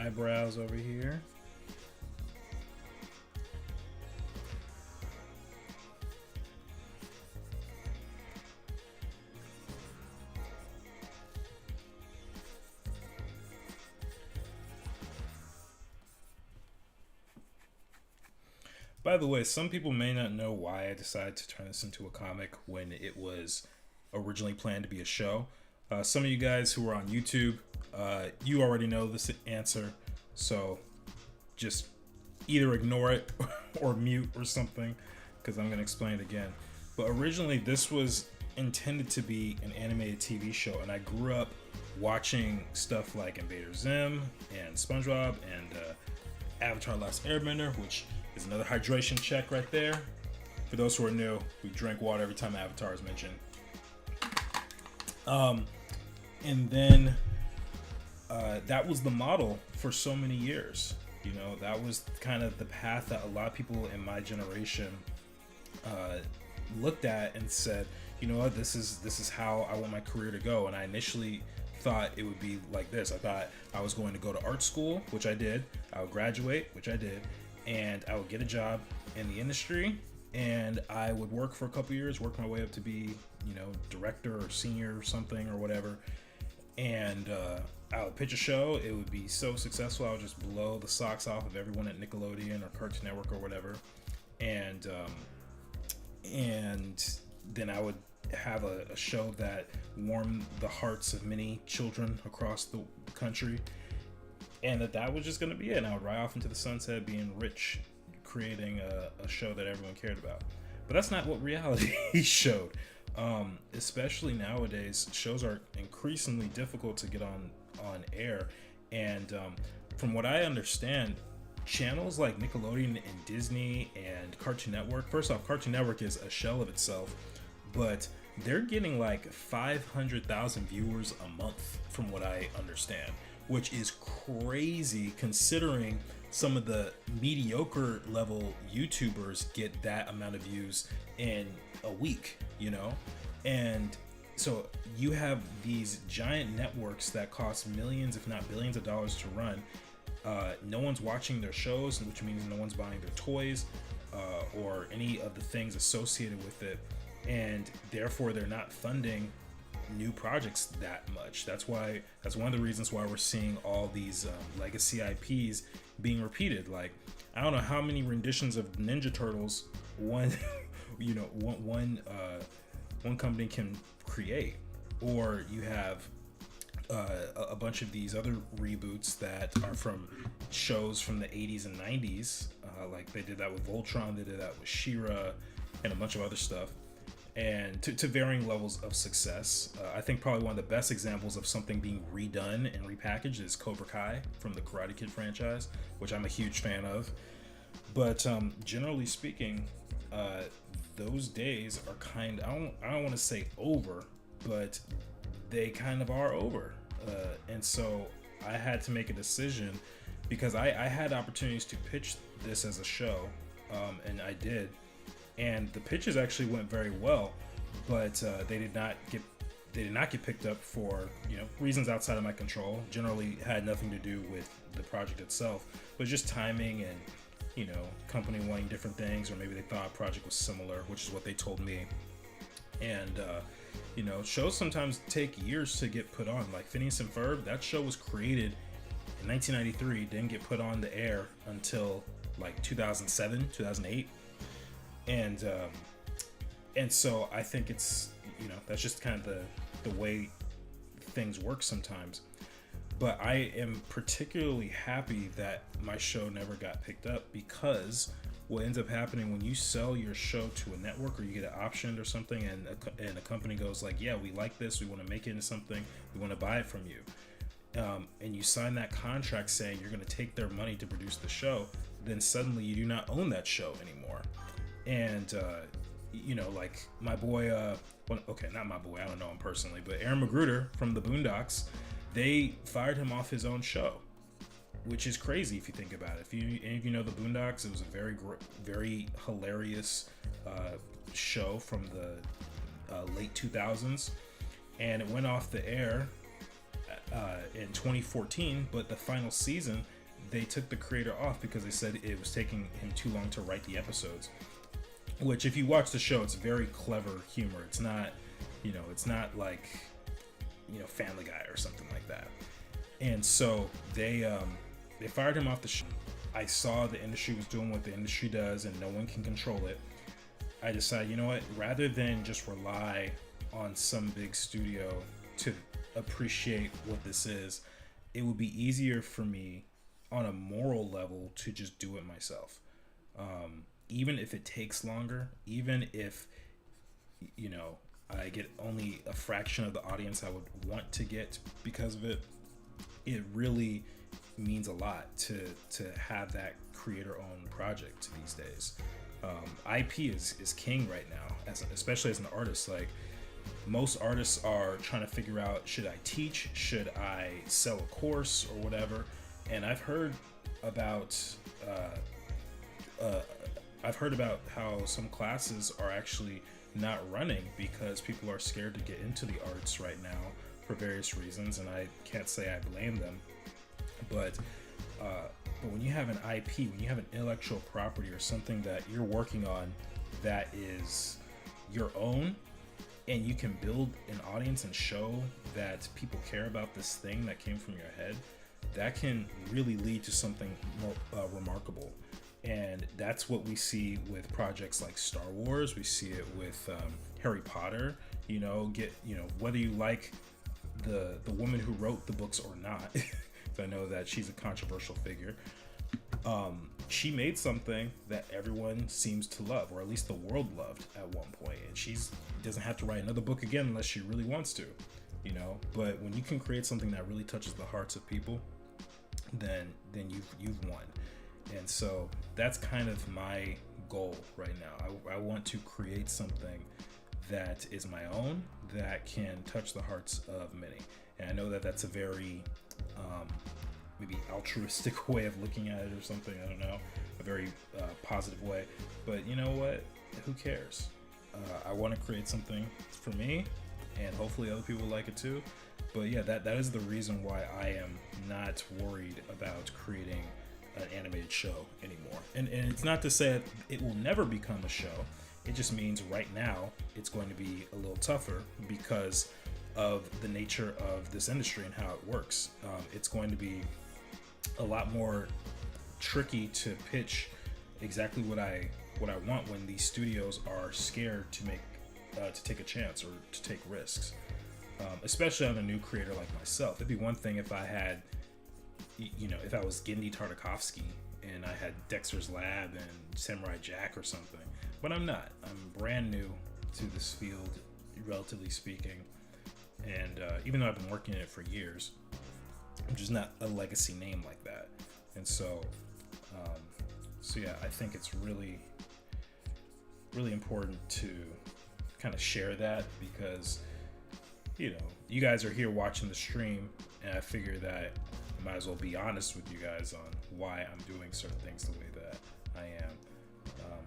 eyebrows over here. By the way, some people may not know why I decided to turn this into a comic when it was originally planned to be a show. Some of you guys who are on YouTube, you already know this answer, so just either ignore it or mute or something, because I'm going to explain it again. But originally, this was intended to be an animated TV show, and I grew up watching stuff like Invader Zim and SpongeBob and Avatar: Last Airbender, which is another hydration check right there. For those who are new, we drink water every time Avatar is mentioned. And then that was the model for so many years. You know, that was kind of the path that a lot of people in my generation looked at and said, you know what, this is how I want my career to go. And I initially thought it would be like this. I thought I was going to go to art school, which I did. I would graduate, which I did, and I would get a job in the industry, and I would work for a couple years, work my way up to be, you know, director or senior or something or whatever. And I would pitch a show. It would be so successful, I would just blow the socks off of everyone at Nickelodeon or Cartoon Network or whatever. And then I would have a show that warmed the hearts of many children across the country, and that was just going to be it. And I would ride off into the sunset, being rich, creating a show that everyone cared about. But that's not what reality showed. Especially nowadays, shows are increasingly difficult to get on air. And from what I understand, channels like Nickelodeon and Disney and Cartoon Network, first off, Cartoon Network is a shell of itself, but they're getting like 500,000 viewers a month from what I understand, which is crazy considering some of the mediocre level YouTubers get that amount of views in a week, you know? And so you have these giant networks that cost millions, if not billions of dollars to run. No one's watching their shows, which means no one's buying their toys or any of the things associated with it. And therefore they're not funding new projects that much. That's one of the reasons why we're seeing all these legacy IPs being repeated. Like, I don't know how many renditions of Ninja Turtles one company can create, or you have a bunch of these other reboots that are from shows from the 80s and 90s. Like they did that with Voltron, they did that with She-Ra, and a bunch of other stuff. And to varying levels of success. I think probably one of the best examples of something being redone and repackaged is Cobra Kai from the Karate Kid franchise, which I'm a huge fan of. But generally speaking, those days are kind of, I don't want to say over, but they kind of are over. And so I had to make a decision, because I had opportunities to pitch this as a show, and I did. And the pitches actually went very well, but they did not get picked up for, you know, reasons outside of my control. Generally had nothing to do with the project itself, but just timing and, you know, company wanting different things, or maybe they thought a project was similar, which is what they told me. And you know, shows sometimes take years to get put on. Like Phineas and Ferb, that show was created in 1993, didn't get put on the air until like 2007, 2008. And so I think it's, you know, that's just kind of the way things work sometimes. But I am particularly happy that my show never got picked up, because what ends up happening when you sell your show to a network, or you get it optioned or something, and a company goes like, yeah, we like this, we want to make it into something, we want to buy it from you, and you sign that contract saying you're going to take their money to produce the show, then suddenly you do not own that show anymore. And you know, like my boy, okay, not my boy, I don't know him personally, but Aaron McGruder from the Boondocks, they fired him off his own show, which is crazy if you think about it. If you know the Boondocks, it was a very hilarious show from the late 2000s, and it went off the air in 2014, but the final season they took the creator off because they said it was taking him too long to write the episodes. Which, if you watch the show, it's very clever humor. It's not, it's not like, Family Guy or something like that. And so they fired him off the show. I saw the industry was doing what the industry does, and no one can control it. I decided, you know what? Rather than just rely on some big studio to appreciate what this is, it would be easier for me on a moral level to just do it myself. Even if it takes longer, even if, I get only a fraction of the audience I would want to get because of it, it really means a lot to have that creator-owned project these days. IP is king right now, especially as an artist. Like, most artists are trying to figure out, should I teach? Should I sell a course or whatever? And I've heard about how some classes are actually not running because people are scared to get into the arts right now for various reasons, and I can't say I blame them. But when you have an IP, when you have an intellectual property or something that you're working on that is your own, and you can build an audience and show that people care about this thing that came from your head, that can really lead to something more remarkable. And that's what we see with projects like Star Wars. We see it with Harry Potter. Whether you like the woman who wrote the books or not, I know that she's a controversial figure. She made something that everyone seems to love, or at least the world loved at one point, and she doesn't have to write another book again unless she really wants to, But when you can create something that really touches the hearts of people, then you've won. And so that's kind of my goal right now. I want to create something that is my own, that can touch the hearts of many. And I know that that's a very maybe altruistic way of looking at it or something. I don't know, a very positive way. But you know what? Who cares? I want to create something for me, and hopefully other people like it too. But yeah, that is the reason why I am not worried about creating an animated show anymore. And it's not to say it will never become a show. It just means right now it's going to be a little tougher because of the nature of this industry and how it works. It's going to be a lot more tricky to pitch exactly what I want when these studios are scared to take a chance or to take risks. Especially on a new creator like myself. It'd be one thing if I had, if I was Genndy Tartakovsky and I had Dexter's Lab and Samurai Jack or something, but I'm not. I'm brand new to this field, relatively speaking, and even though I've been working in it for years, I'm just not a legacy name like that. And so yeah, I think it's really, really important to kind of share that because, you guys are here watching the stream, and I figure that I might as well be honest with you guys on why I'm doing certain things the way that I am.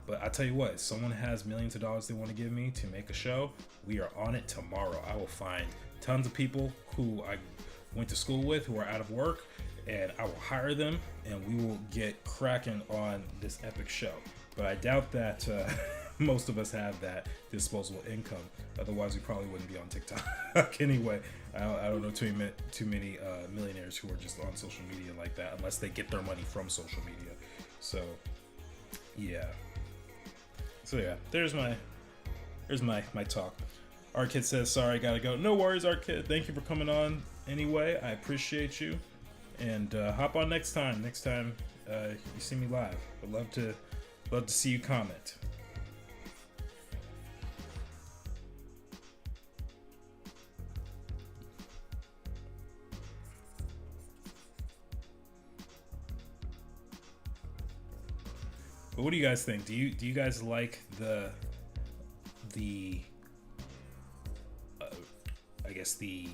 But I tell you what, if someone has millions of dollars they want to give me to make a show, we are on it tomorrow. I will find tons of people who I went to school with who are out of work, and I will hire them, and we will get cracking on this epic show. But I doubt that most of us have that disposable income. Otherwise, we probably wouldn't be on TikTok anyway. I don't know too many millionaires who are just on social media like that, unless they get their money from social media. So, yeah. There's my talk. Art Kid says, sorry, gotta go. No worries, Art Kid. Thank you for coming on anyway. I appreciate you. And hop on next time. Next time you see me live. I'd love to see you comment. But what do you guys think? Do you guys like the I guess the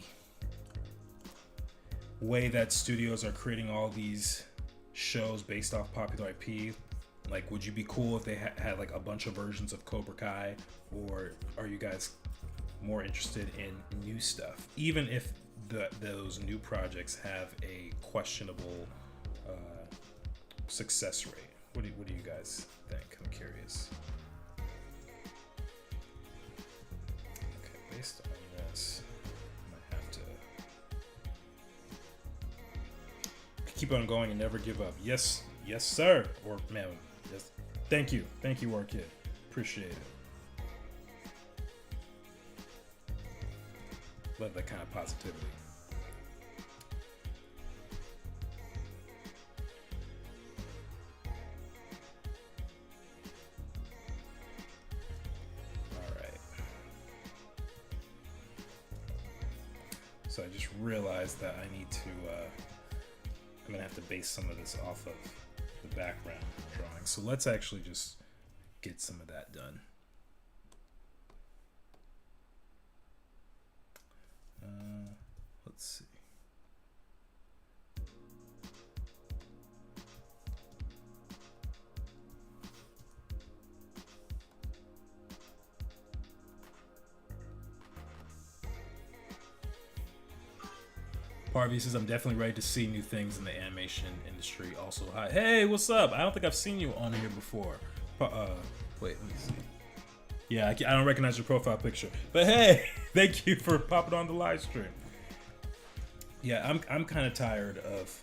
way that studios are creating all these shows based off popular IP? Like, would you be cool if they had like a bunch of versions of Cobra Kai, or are you guys more interested in new stuff, even if those new projects have a questionable success rate? What do you guys think? I'm curious. Okay, based on this, I might have to keep on going and never give up. Yes, yes, sir. Or man, yes. Thank you, War Kid. Appreciate it. Love that kind of positivity. So I just realized that I need to, I'm gonna have to base some of this off of the background drawing. So let's actually just get some of that done. Let's see. Parvy says, I'm definitely ready to see new things in the animation industry. Also, hi. Hey, what's up? I don't think I've seen you on here before. Wait, let me see. Yeah, I don't recognize your profile picture. But hey, thank you for popping on the live stream. Yeah, I'm kind of tired of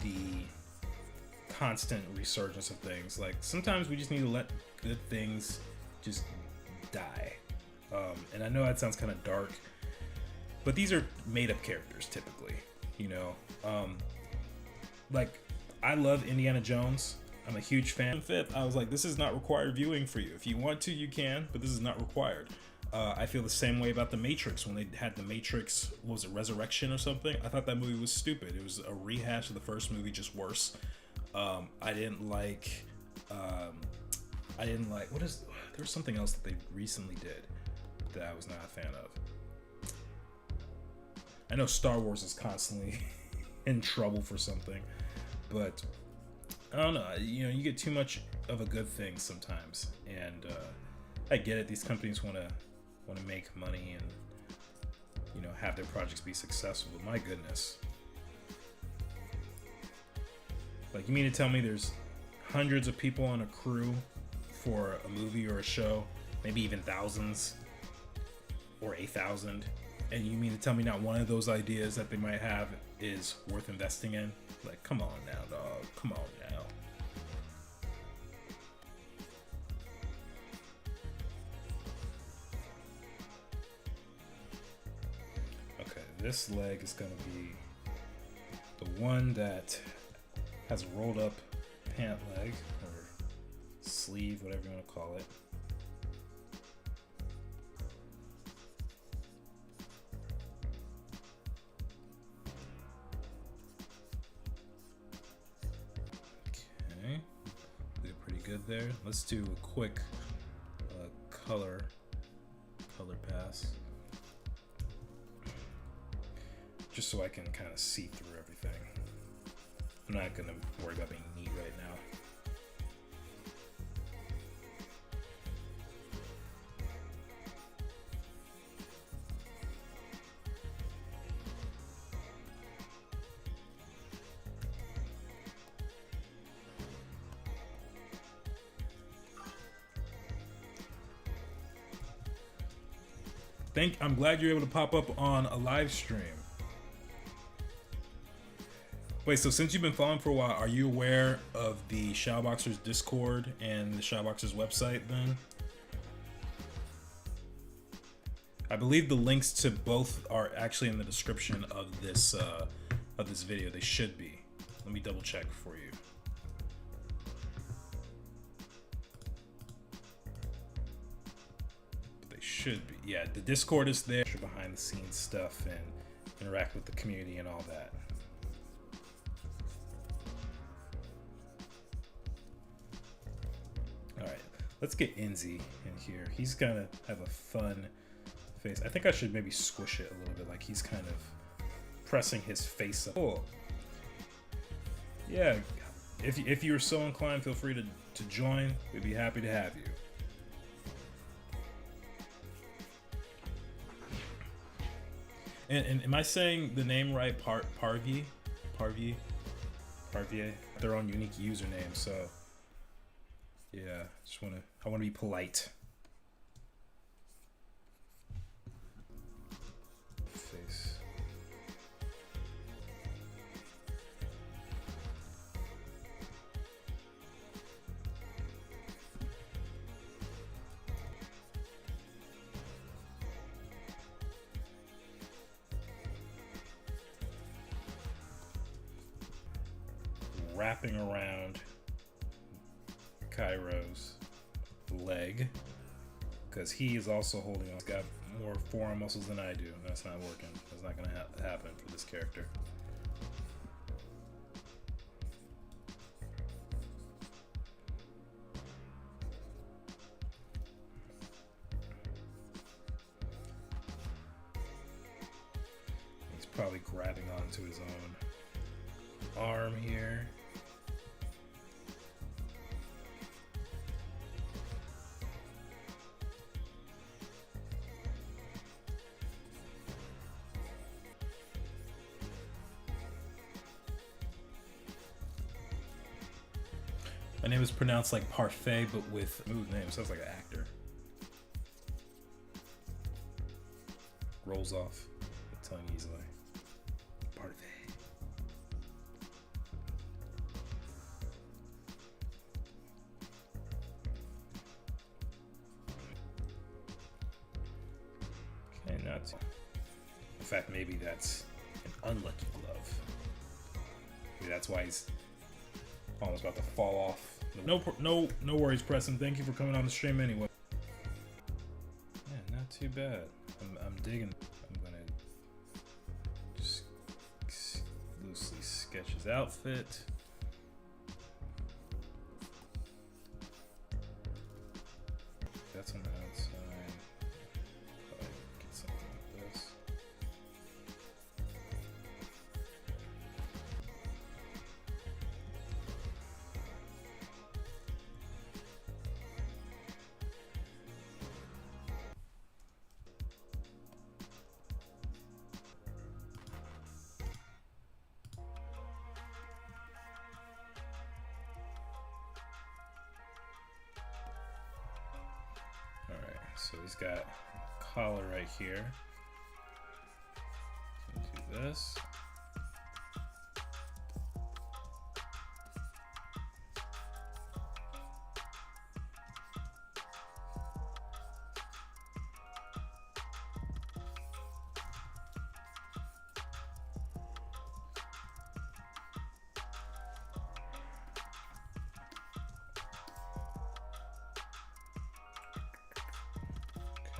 the constant resurgence of things. Like, sometimes we just need to let good things just die. And I know that sounds kind of dark, but these are made-up characters typically, you know. Like, I love Indiana Jones. I'm a huge fan. Fifth, I was like, this is not required viewing for you. If you want to, you can, but this is not required. I feel the same way about The Matrix. When they had The Matrix, what was it, Resurrection or something? I thought that movie was stupid. It was a rehash of the first movie, just worse. I didn't like, what is, there was something else that they recently did that I was not a fan of. I know Star Wars is constantly in trouble for something, but I don't know. You know, you get too much of a good thing sometimes, and I get it. These companies want to make money and, you know, have their projects be successful. But my goodness, like, you mean to tell me there's hundreds of people on a crew for a movie or a show, maybe even thousands or 1,000? And you mean to tell me not one of those ideas that they might have is worth investing in? Like, come on now, dog. Come on now. Okay, this leg is going to be the one that has a rolled up pant leg, or sleeve, whatever you want to call it. Good there. Let's do a quick color pass, just so I can kind of see through everything. I'm not gonna worry about being neat right now. I'm glad you're able to pop up on a live stream. Wait, so since you've been following for a while, are you aware of the Shadowboxers Discord and the Shadowboxers website then? I believe the links to both are actually in the description of this video. They should be. Let me double check for you. Should be. Yeah, the Discord is there, behind the scenes stuff, and interact with the community and all that. Alright, let's get Enzi in here. He's gonna have a fun face. I think I should maybe squish it a little bit, like he's kind of pressing his face up. Cool. Yeah, if you're so inclined, feel free to join. We'd be happy to have you. And am I saying the name right? Parvy? Parvier, their own unique username. So yeah, I wanna be polite. Face. Wrapping around Cairo's leg, because he is also holding on. He's got more forearm muscles than I do, and that's not working. That's not going to happen for this character. He's probably grabbing onto his own arm here. My name is pronounced like parfait, but with smooth name. Sounds like an actor. Rolls off the tongue easily. Parfait. Okay, not too. In fact, maybe that's an unlucky glove. Maybe that's why he's almost about to fall off. No worries, Preston. Thank you for coming on the stream anyway. Yeah, not too bad. I'm digging. I'm gonna just loosely sketch his outfit. That's on the outside. Probably get something like this. So he's got a collar right here. Do this.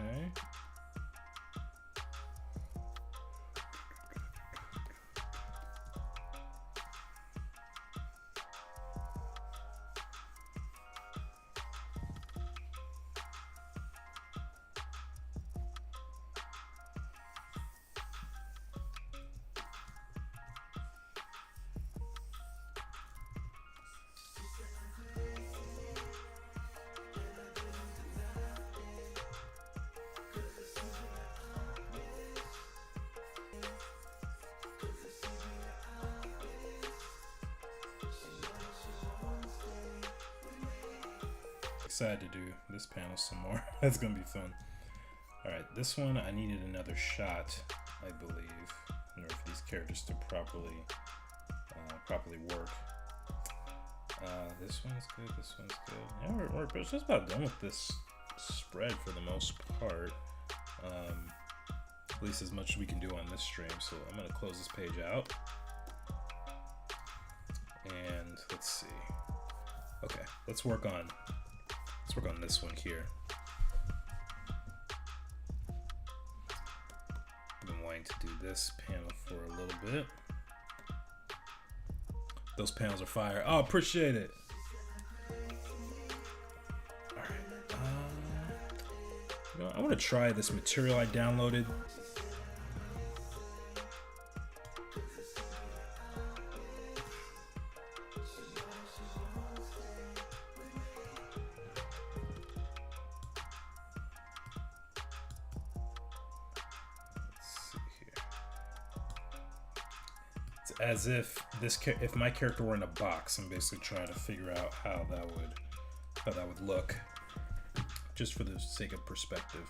Okay. Excited to do this panel some more. That's gonna be fun. All right, this one I needed another shot, I believe, in order for these characters to properly work. This one's good. This one's good. Yeah, we're just about done with this spread for the most part. At least as much as we can do on this stream. So I'm gonna close this page out, and let's see. Okay, let's work on this one here. I've been wanting to do this panel for a little bit. Those panels are fire. Oh, appreciate it. All right. I want to try this material I downloaded. as if if my character were in a box. I'm basically trying to figure out how that would look, just for the sake of perspective.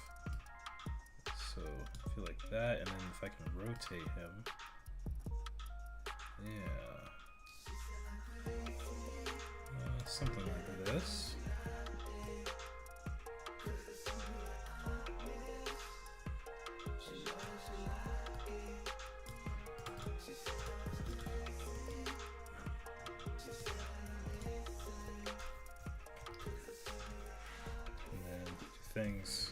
So I feel like that, and then if I can rotate him, yeah, something like this. Things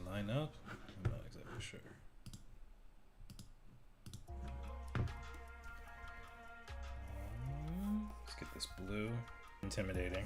line up. I'm not exactly sure. Let's get this blue. Intimidating.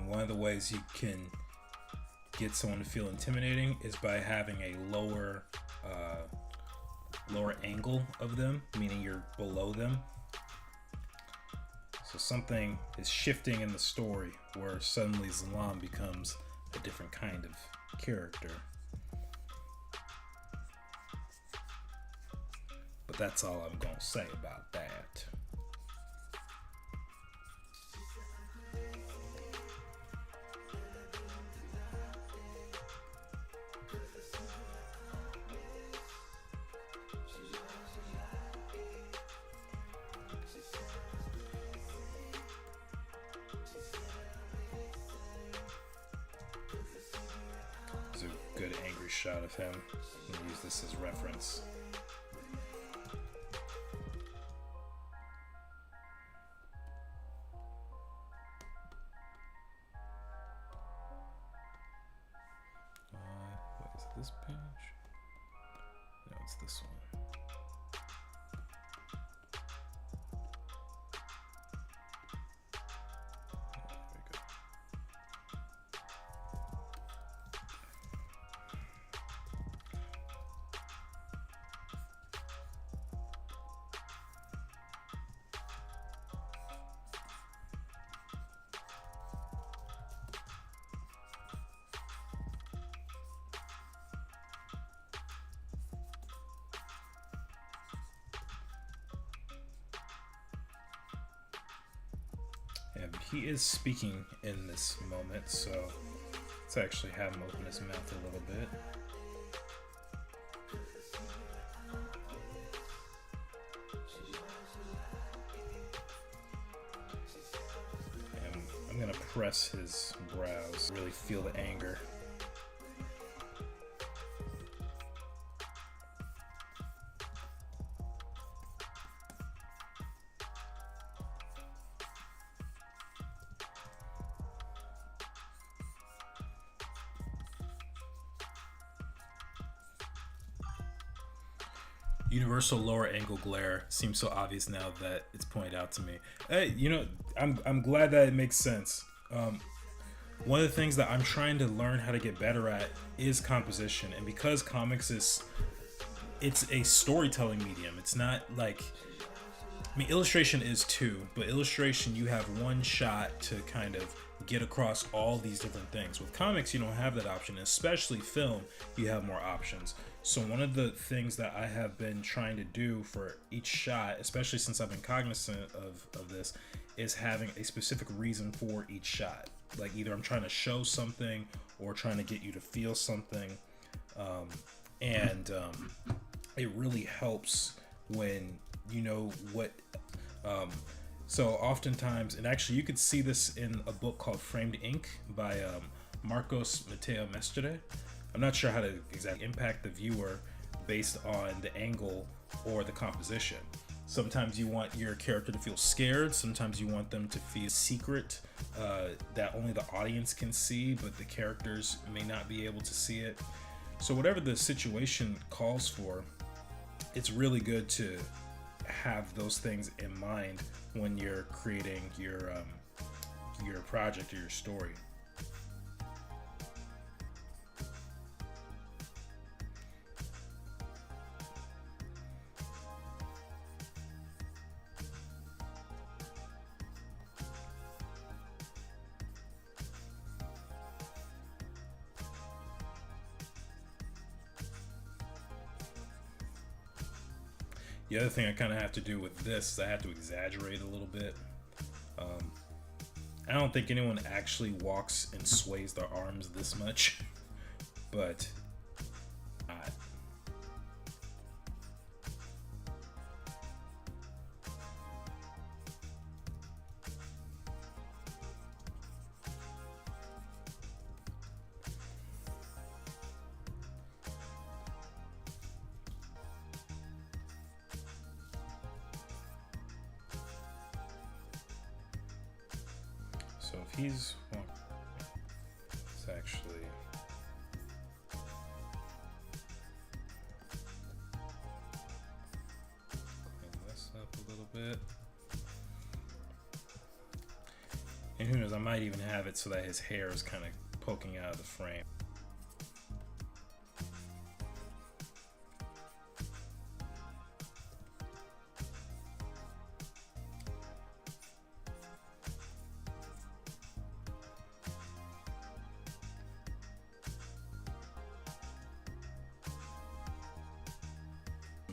One of the ways you can get someone to feel intimidating is by having a lower angle of them, meaning you're below them. So something is shifting in the story where suddenly Zallam becomes a different kind of character. But that's all I'm gonna say about that. Good angry shot of him. I'm gonna use this as reference. What is this page? No, it's this one. And he is speaking in this moment, so let's actually have him open his mouth a little bit. And I'm gonna press his brows, really feel the anger. Universal lower angle glare seems so obvious now that it's pointed out to me. Hey, you know, I'm glad that it makes sense. One of the things that I'm trying to learn how to get better at is composition, and because comics it's a storytelling medium. It's not like, I mean, illustration is too, but illustration, you have one shot to kind of get across all these different things. With comics, you don't have that option, especially film, you have more options. So one of the things that I have been trying to do for each shot, especially since I've been cognizant of this, is having a specific reason for each shot. Like either I'm trying to show something or trying to get you to feel something. It really helps when you know what. So oftentimes, and actually you could see this in a book called Framed Ink by Marcos Mateo Mestre. I'm not sure how to exactly impact the viewer based on the angle or the composition. Sometimes you want your character to feel scared. Sometimes you want them to feel secret that only the audience can see, but the characters may not be able to see it. So whatever the situation calls for, it's really good to have those things in mind when you're creating your project or your story. The other thing I kind of have to do with this is I have to exaggerate a little bit. I don't think anyone actually walks and sways their arms this much, but so if he's, well, it's actually, clean this up a little bit. And who knows, I might even have it so that his hair is kind of poking out of the frame.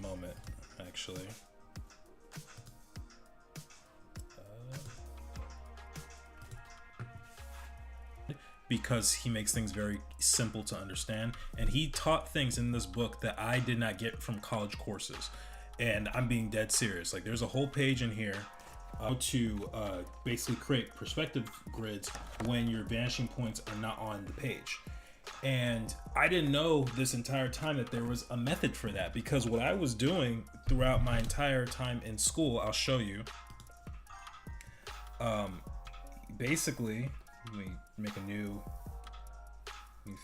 Moment, actually. Because he makes things very simple to understand, and he taught things in this book that I did not get from college courses, and I'm being dead serious. Like, there's a whole page in here to basically create perspective grids when your vanishing points are not on the page. And I didn't know this entire time that there was a method for that, because what I was doing throughout my entire time in school, I'll show you. Basically, let me make a new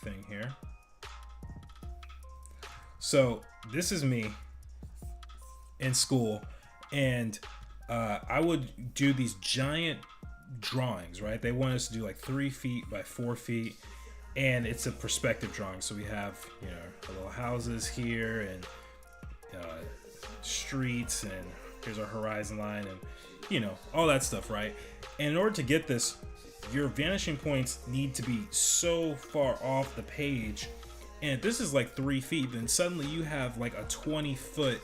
thing here. So this is me in school, and I would do these giant drawings, right? They want us to do like 3 feet by 4 feet. And it's a perspective drawing, so we have, you know, our little houses here and streets, and here's our horizon line, and, you know, all that stuff, right? And in order to get this, your vanishing points need to be so far off the page, and if this is like 3 feet, then suddenly you have like a 20-foot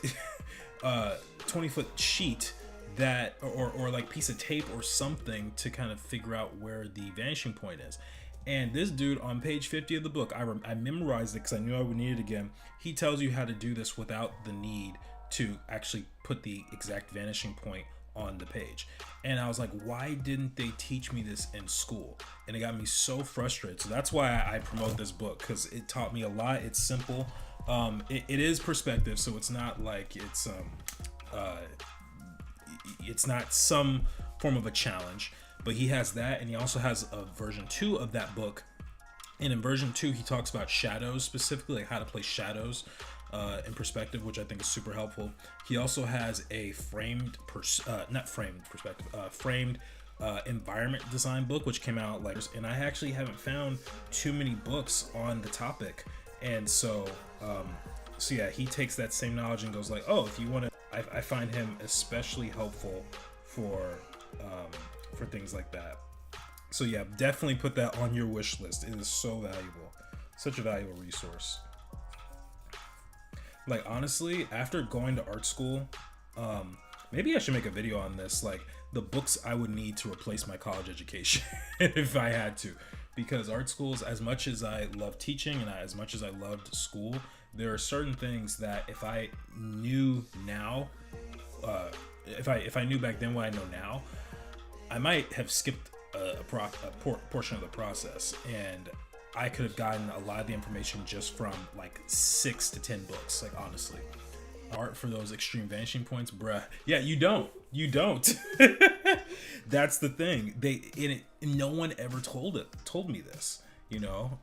20-foot sheet that, or like piece of tape or something to kind of figure out where the vanishing point is. And this dude on page 50 of the book, I memorized it because I knew I would need it again. He tells you how to do this without the need to actually put the exact vanishing point on the page. And I was like, why didn't they teach me this in school? And it got me so frustrated. So that's why I promote this book, because it taught me a lot. It's simple. It is perspective, so it's not like it's not some form of a challenge. But he has that, and he also has a version 2 of that book. And in version 2, he talks about shadows, specifically like how to place shadows in perspective, which I think is super helpful. He also has a framed environment design book, which came out like, and I actually haven't found too many books on the topic. And so yeah, he takes that same knowledge and goes like, oh, if you want to, I find him especially helpful for things like that. So yeah, definitely put that on your wish list. It is so valuable, such a valuable resource. Like, honestly, after going to art school, maybe I should make a video on this, like the books I would need to replace my college education if I had to, because art schools, as much as I love teaching and as much as I loved school, there are certain things that if I knew now, if I knew back then what I know now, I might have skipped a portion of the process, and I could have gotten a lot of the information just from like 6 to 10 books, like, honestly. Art for those extreme vanishing points, bruh. Yeah, you don't. That's the thing. No one ever told me this, you know?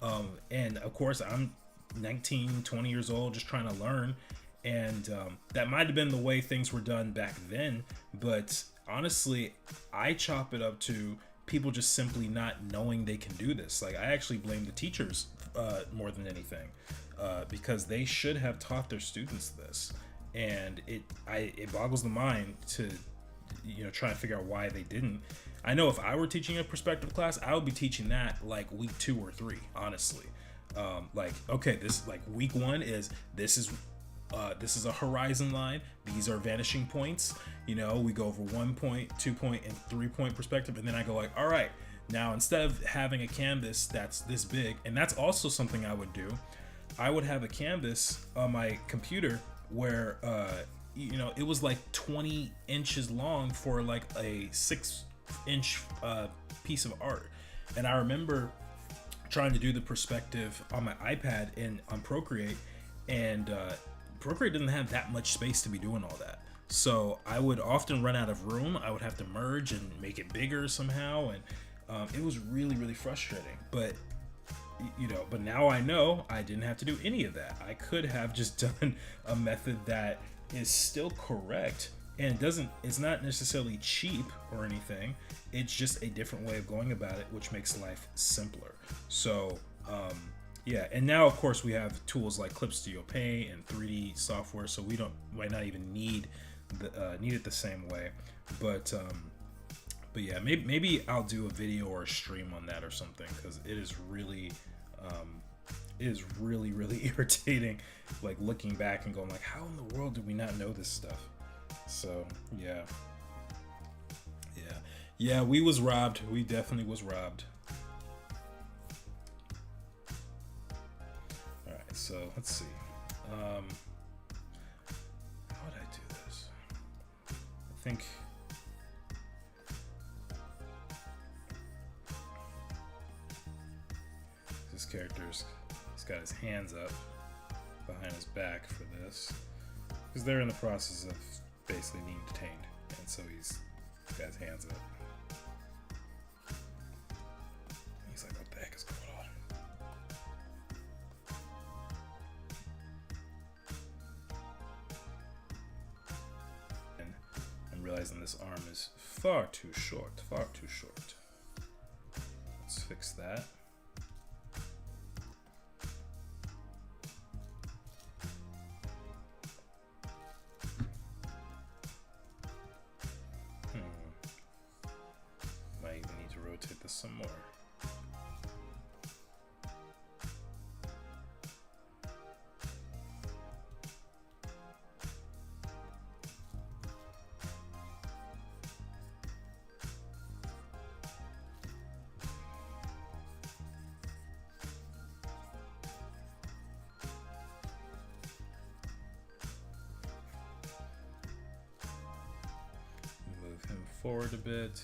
And of course I'm 19, 20 years old, just trying to learn. And that might have been the way things were done back then, but honestly, I chop it up to people just simply not knowing they can do this. Like, I actually blame the teachers more than anything, because they should have taught their students this. And it boggles the mind to, you know, try and figure out why they didn't. I know if I were teaching a perspective class, I would be teaching that like week 2 or 3, honestly. Like, okay, this, like, week 1 is, this is this is a horizon line. These are vanishing points. You know, we go over 1 point, 2 point, and 3 point perspective. And then I go like, all right, now instead of having a canvas that's this big, and that's also something I would do, I would have a canvas on my computer where, you know, it was like 20 inches long for like a 6-inch piece of art. And I remember trying to do the perspective on my iPad and on Procreate, and Procreate didn't have that much space to be doing all that. So I would often run out of room. I would have to merge and make it bigger somehow, and it was really, really frustrating. But you know, but now I know I didn't have to do any of that. I could have just done a method that is still correct, and it's not necessarily cheap or anything. It's just a different way of going about it, which makes life simpler. So yeah, and now of course we have tools like Clip Studio Paint and 3D software, so we might not even need it the same way. But yeah, maybe I'll do a video or a stream on that or something, because it is really really irritating, like looking back and going like, how in the world did we not know this stuff? So yeah, we was robbed. We definitely was robbed. All right, so let's see. How would I do this? I think this character's, he's got his hands up behind his back for this, because they're in the process of basically being detained, and so he's got his hands up. He's like, what the heck is going on? And I'm realizing this arm is far too short. Let's fix that. Might even need to rotate this some more. Move him forward a bit.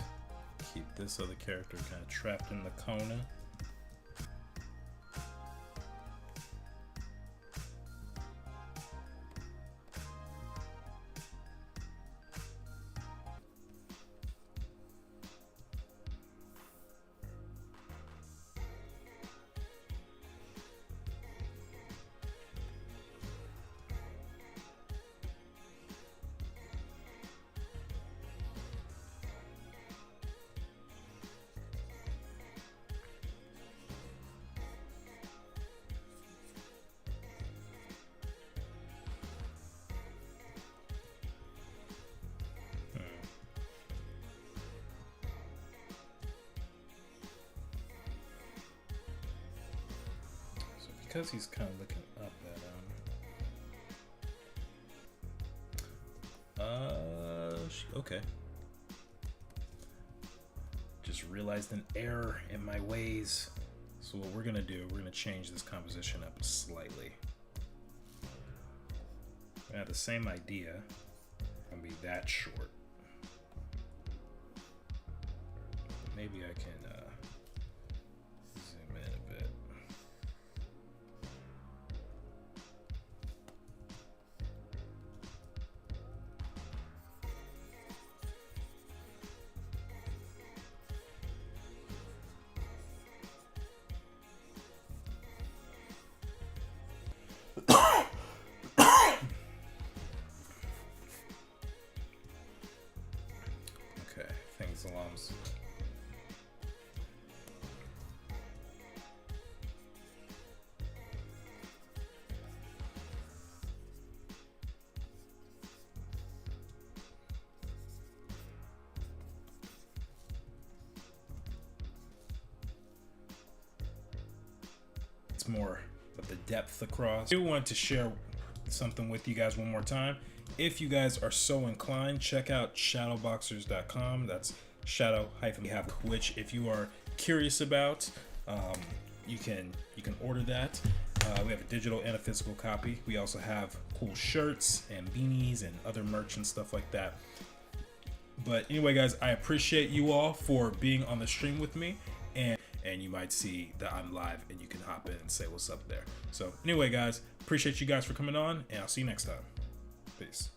Keep this other character kind of trapped in the Kona. Because he's kind of looking up at okay. Just realized an error in my ways. So what we're gonna do, we're gonna change this composition up slightly. I have the same idea. Gonna be that short. Maybe I can zoom in a bit. Okay, things along. It's more of the depth across. I do want to share something with you guys one more time. If you guys are so inclined, check out shadowboxers.com. That's shadow hyphen have, which if you are curious about, you can order that. We have a digital and a physical copy. We also have cool shirts and beanies and other merch and stuff like that. But anyway, guys, I appreciate you all for being on the stream with me, and you might see that I'm live and you can hop in and say what's up there. So anyway, guys, appreciate you guys for coming on, and I'll see you next time. Peace.